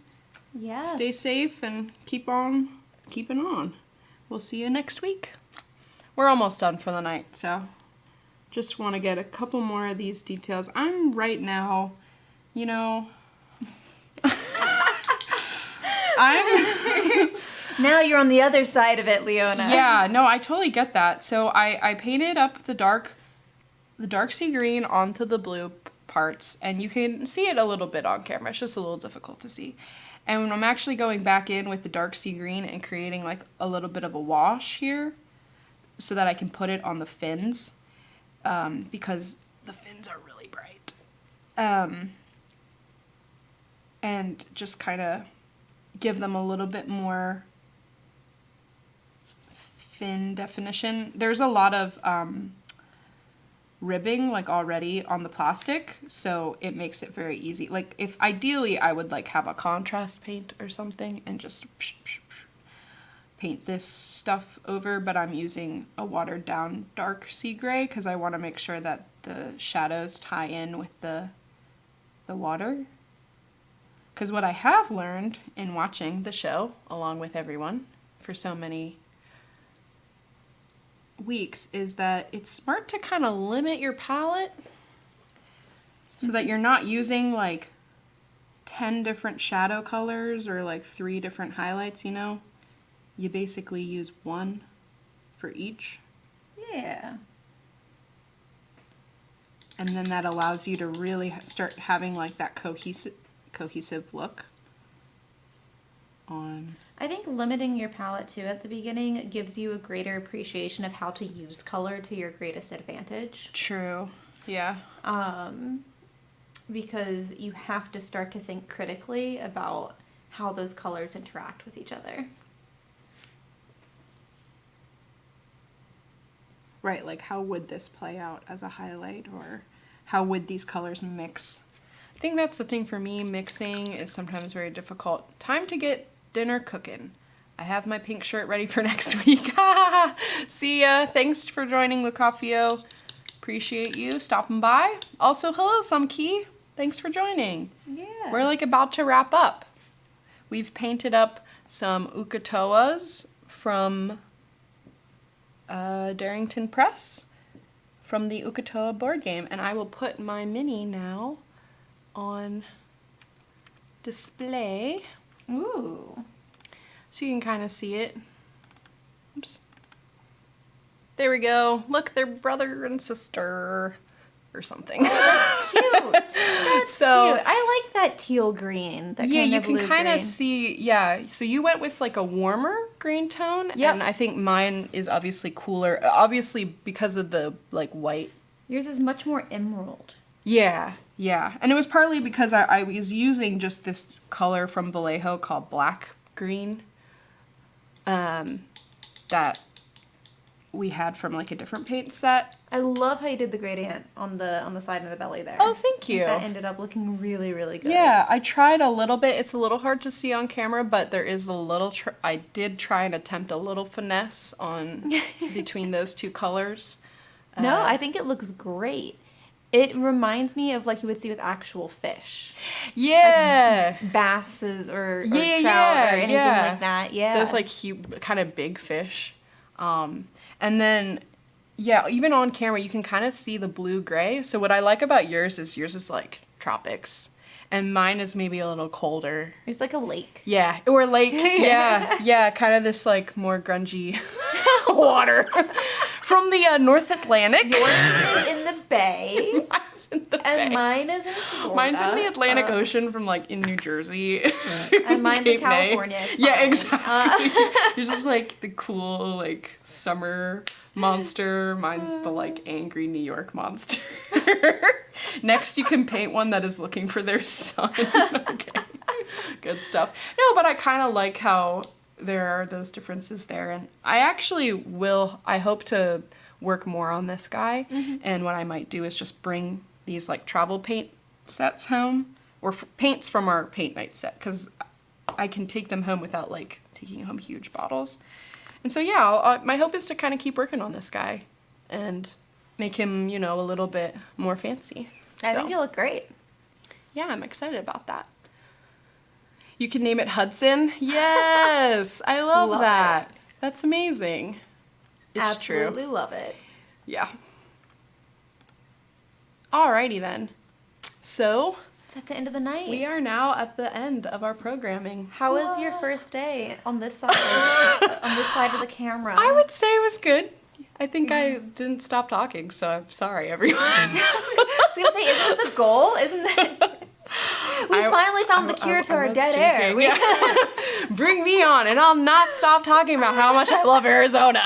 Yes. Stay safe and keep on keeping on. We'll see you next week. We're almost done for the night, so just want to get a couple more of these details. I'm right now, you know, I'm... Now you're on the other side of it, Leona. Yeah, no, I totally get that. So I painted up the dark sea green onto the blue parts, and you can see it a little bit on camera. It's just a little difficult to see. And when I'm actually going back in with the dark sea green and creating like a little bit of a wash here so that I can put it on the fins, because the fins are really bright. And just kind of give them a little bit more fin definition. There's a lot of ribbing like already on the plastic, so it makes it very easy. Like, if ideally I would like have a contrast paint or something and just paint this stuff over, but I'm using a watered down dark sea gray because I want to make sure that the shadows tie in with the water. Because what I have learned in watching the show along with everyone for so many weeks is that it's smart to kind of limit your palette so that you're not using like 10 different shadow colors or like 3 different highlights, you know? You basically use one for each. Yeah. And then that allows you to really start having like that cohesive look on... I think limiting your palette too at the beginning gives you a greater appreciation of how to use color to your greatest advantage. True. Yeah. Because you have to start to think critically about how those colors interact with each other. Right, like how would this play out as a highlight, or how would these colors mix? I think that's the thing for me, mixing is sometimes very difficult. Time to get dinner cooking. I have my pink shirt ready for next week. See ya. Thanks for joining Lucafio. Appreciate you stopping by. Also, hello, Sumkey. Thanks for joining. Yeah. We're like about to wrap up. We've painted up some Ukotoas from Darrington Press from the Ukotoa board game, and I will put my mini now on display Ooh. so you can kind of see it. Oops. There we go. Look, they're brother and sister or something. Cute. That's So- cute. I like that teal green. That Yeah, kind you of can blue kind of green. see, yeah. So you went with like a warmer green tone, Yep. and I think mine is obviously cooler, obviously because of the like white. Yours is much more emerald. Yeah, yeah. And it was partly because I was using just this color from Vallejo called black green, that we had from like a different paint set. I love how you did the gradient on the side of the belly there. Oh, thank I think you. that ended up looking really, really good. Yeah, I tried a little bit. It's a little hard to see on camera, but there is a little. I did try and attempt a little finesse on between those two colors. No, I think it looks great. It reminds me of like you would see with actual fish. Yeah, Basses or trout yeah, or anything yeah. like that. Yeah. those like kind of big fish. And then, yeah, even on camera, you can kind of see the blue-gray. So what I like about yours is like tropics. And mine is maybe a little colder. It's like a lake. Yeah, or lake. Yeah, kind of this like more grungy water from the North Atlantic. Yours is in the bay. Mine's in the And bay. mine is in Florida. Mine's in the Atlantic Ocean from like in New Jersey. And mine's in Cape May. California. It's Yeah, fine. exactly. You're just like the cool like summer monster. Mine's the like angry New York monster. Next, you can paint one that is looking for their son. Okay, good stuff. No, but I kind of like how there are those differences there, and I actually will. I hope to work more on this guy, and what I might do is just bring these like travel paint sets home, or paints from our paint night set, because I can take them home without like taking home huge bottles. And so yeah, my hope is to kind of keep working on this guy, and make him, you know, a little bit more fancy. I So, think you look great. yeah, I'm excited about that. You can name it Hudson. Yes, I love Love that. That's amazing. It's Absolutely true. love it. Yeah. Alrighty then. So It's at the end of the night. we are now at the end of our programming. How was your first day on this side? On this side of the camera? I would say it was good. I think I didn't stop talking, so I'm sorry, everyone. I was gonna say, isn't that the goal? Isn't that? We finally found the cure to I our was dead air. joking. Yeah. Bring me on, and I'll not stop talking about how much I love Arizona.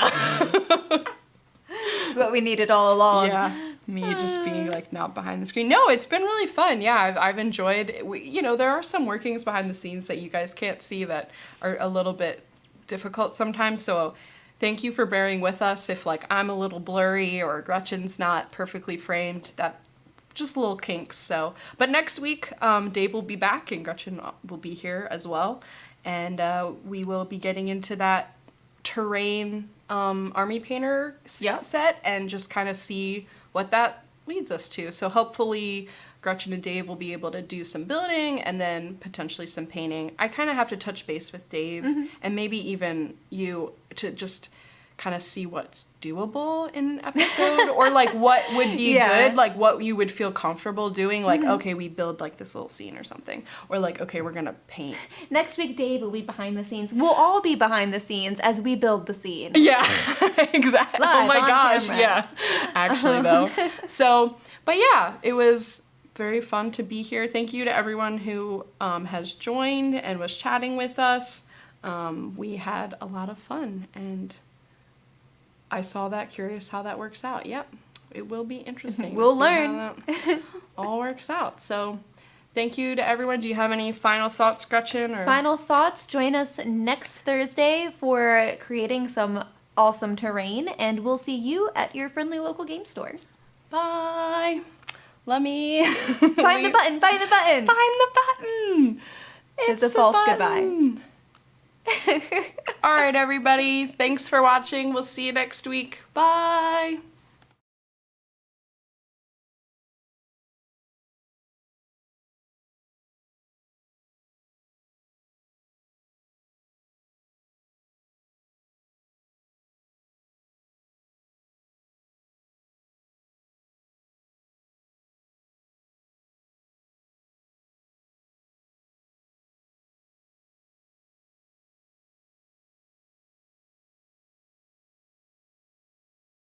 It's what we needed all along. Yeah, me just being like not behind the screen. No, it's been really fun. Yeah, I've enjoyed. You know, there are some workings behind the scenes that you guys can't see that are a little bit difficult sometimes. So thank you for bearing with us if like I'm a little blurry or Gretchen's not perfectly framed. That just little kinks. So, but next week, Dave will be back and Gretchen will be here as well, and we will be getting into that terrain army painter set and just kind of see what that leads us to. So hopefully Gretchen and Dave will be able to do some building and then potentially some painting. I kind of have to touch base with Dave and maybe even you to just kind of see what's doable in an episode or like what would be Yeah. good, like what you would feel comfortable doing. Like, okay, we build like this little scene or something, or like, okay, we're gonna paint. Next week, Dave will be behind the scenes. We'll all be behind the scenes as we build the scene. Yeah, exactly. Live Oh my on gosh, camera. yeah. Actually, though. So, but yeah, it was very fun to be here. Thank you to everyone who has joined and was chatting with us. We had a lot of fun, and I saw that, curious how that works out. Yep, it will be interesting. to We'll see learn. how that all works out. So, thank you to everyone. Do you have any final thoughts, Gretchen? Or? Final thoughts. Join us next Thursday for creating some awesome terrain, and we'll see you at your friendly local game store. Bye. Let me Find the button. Find the button. Find the button. It's a the false button. All right, everybody. Thanks for watching. We'll see you next week. Bye.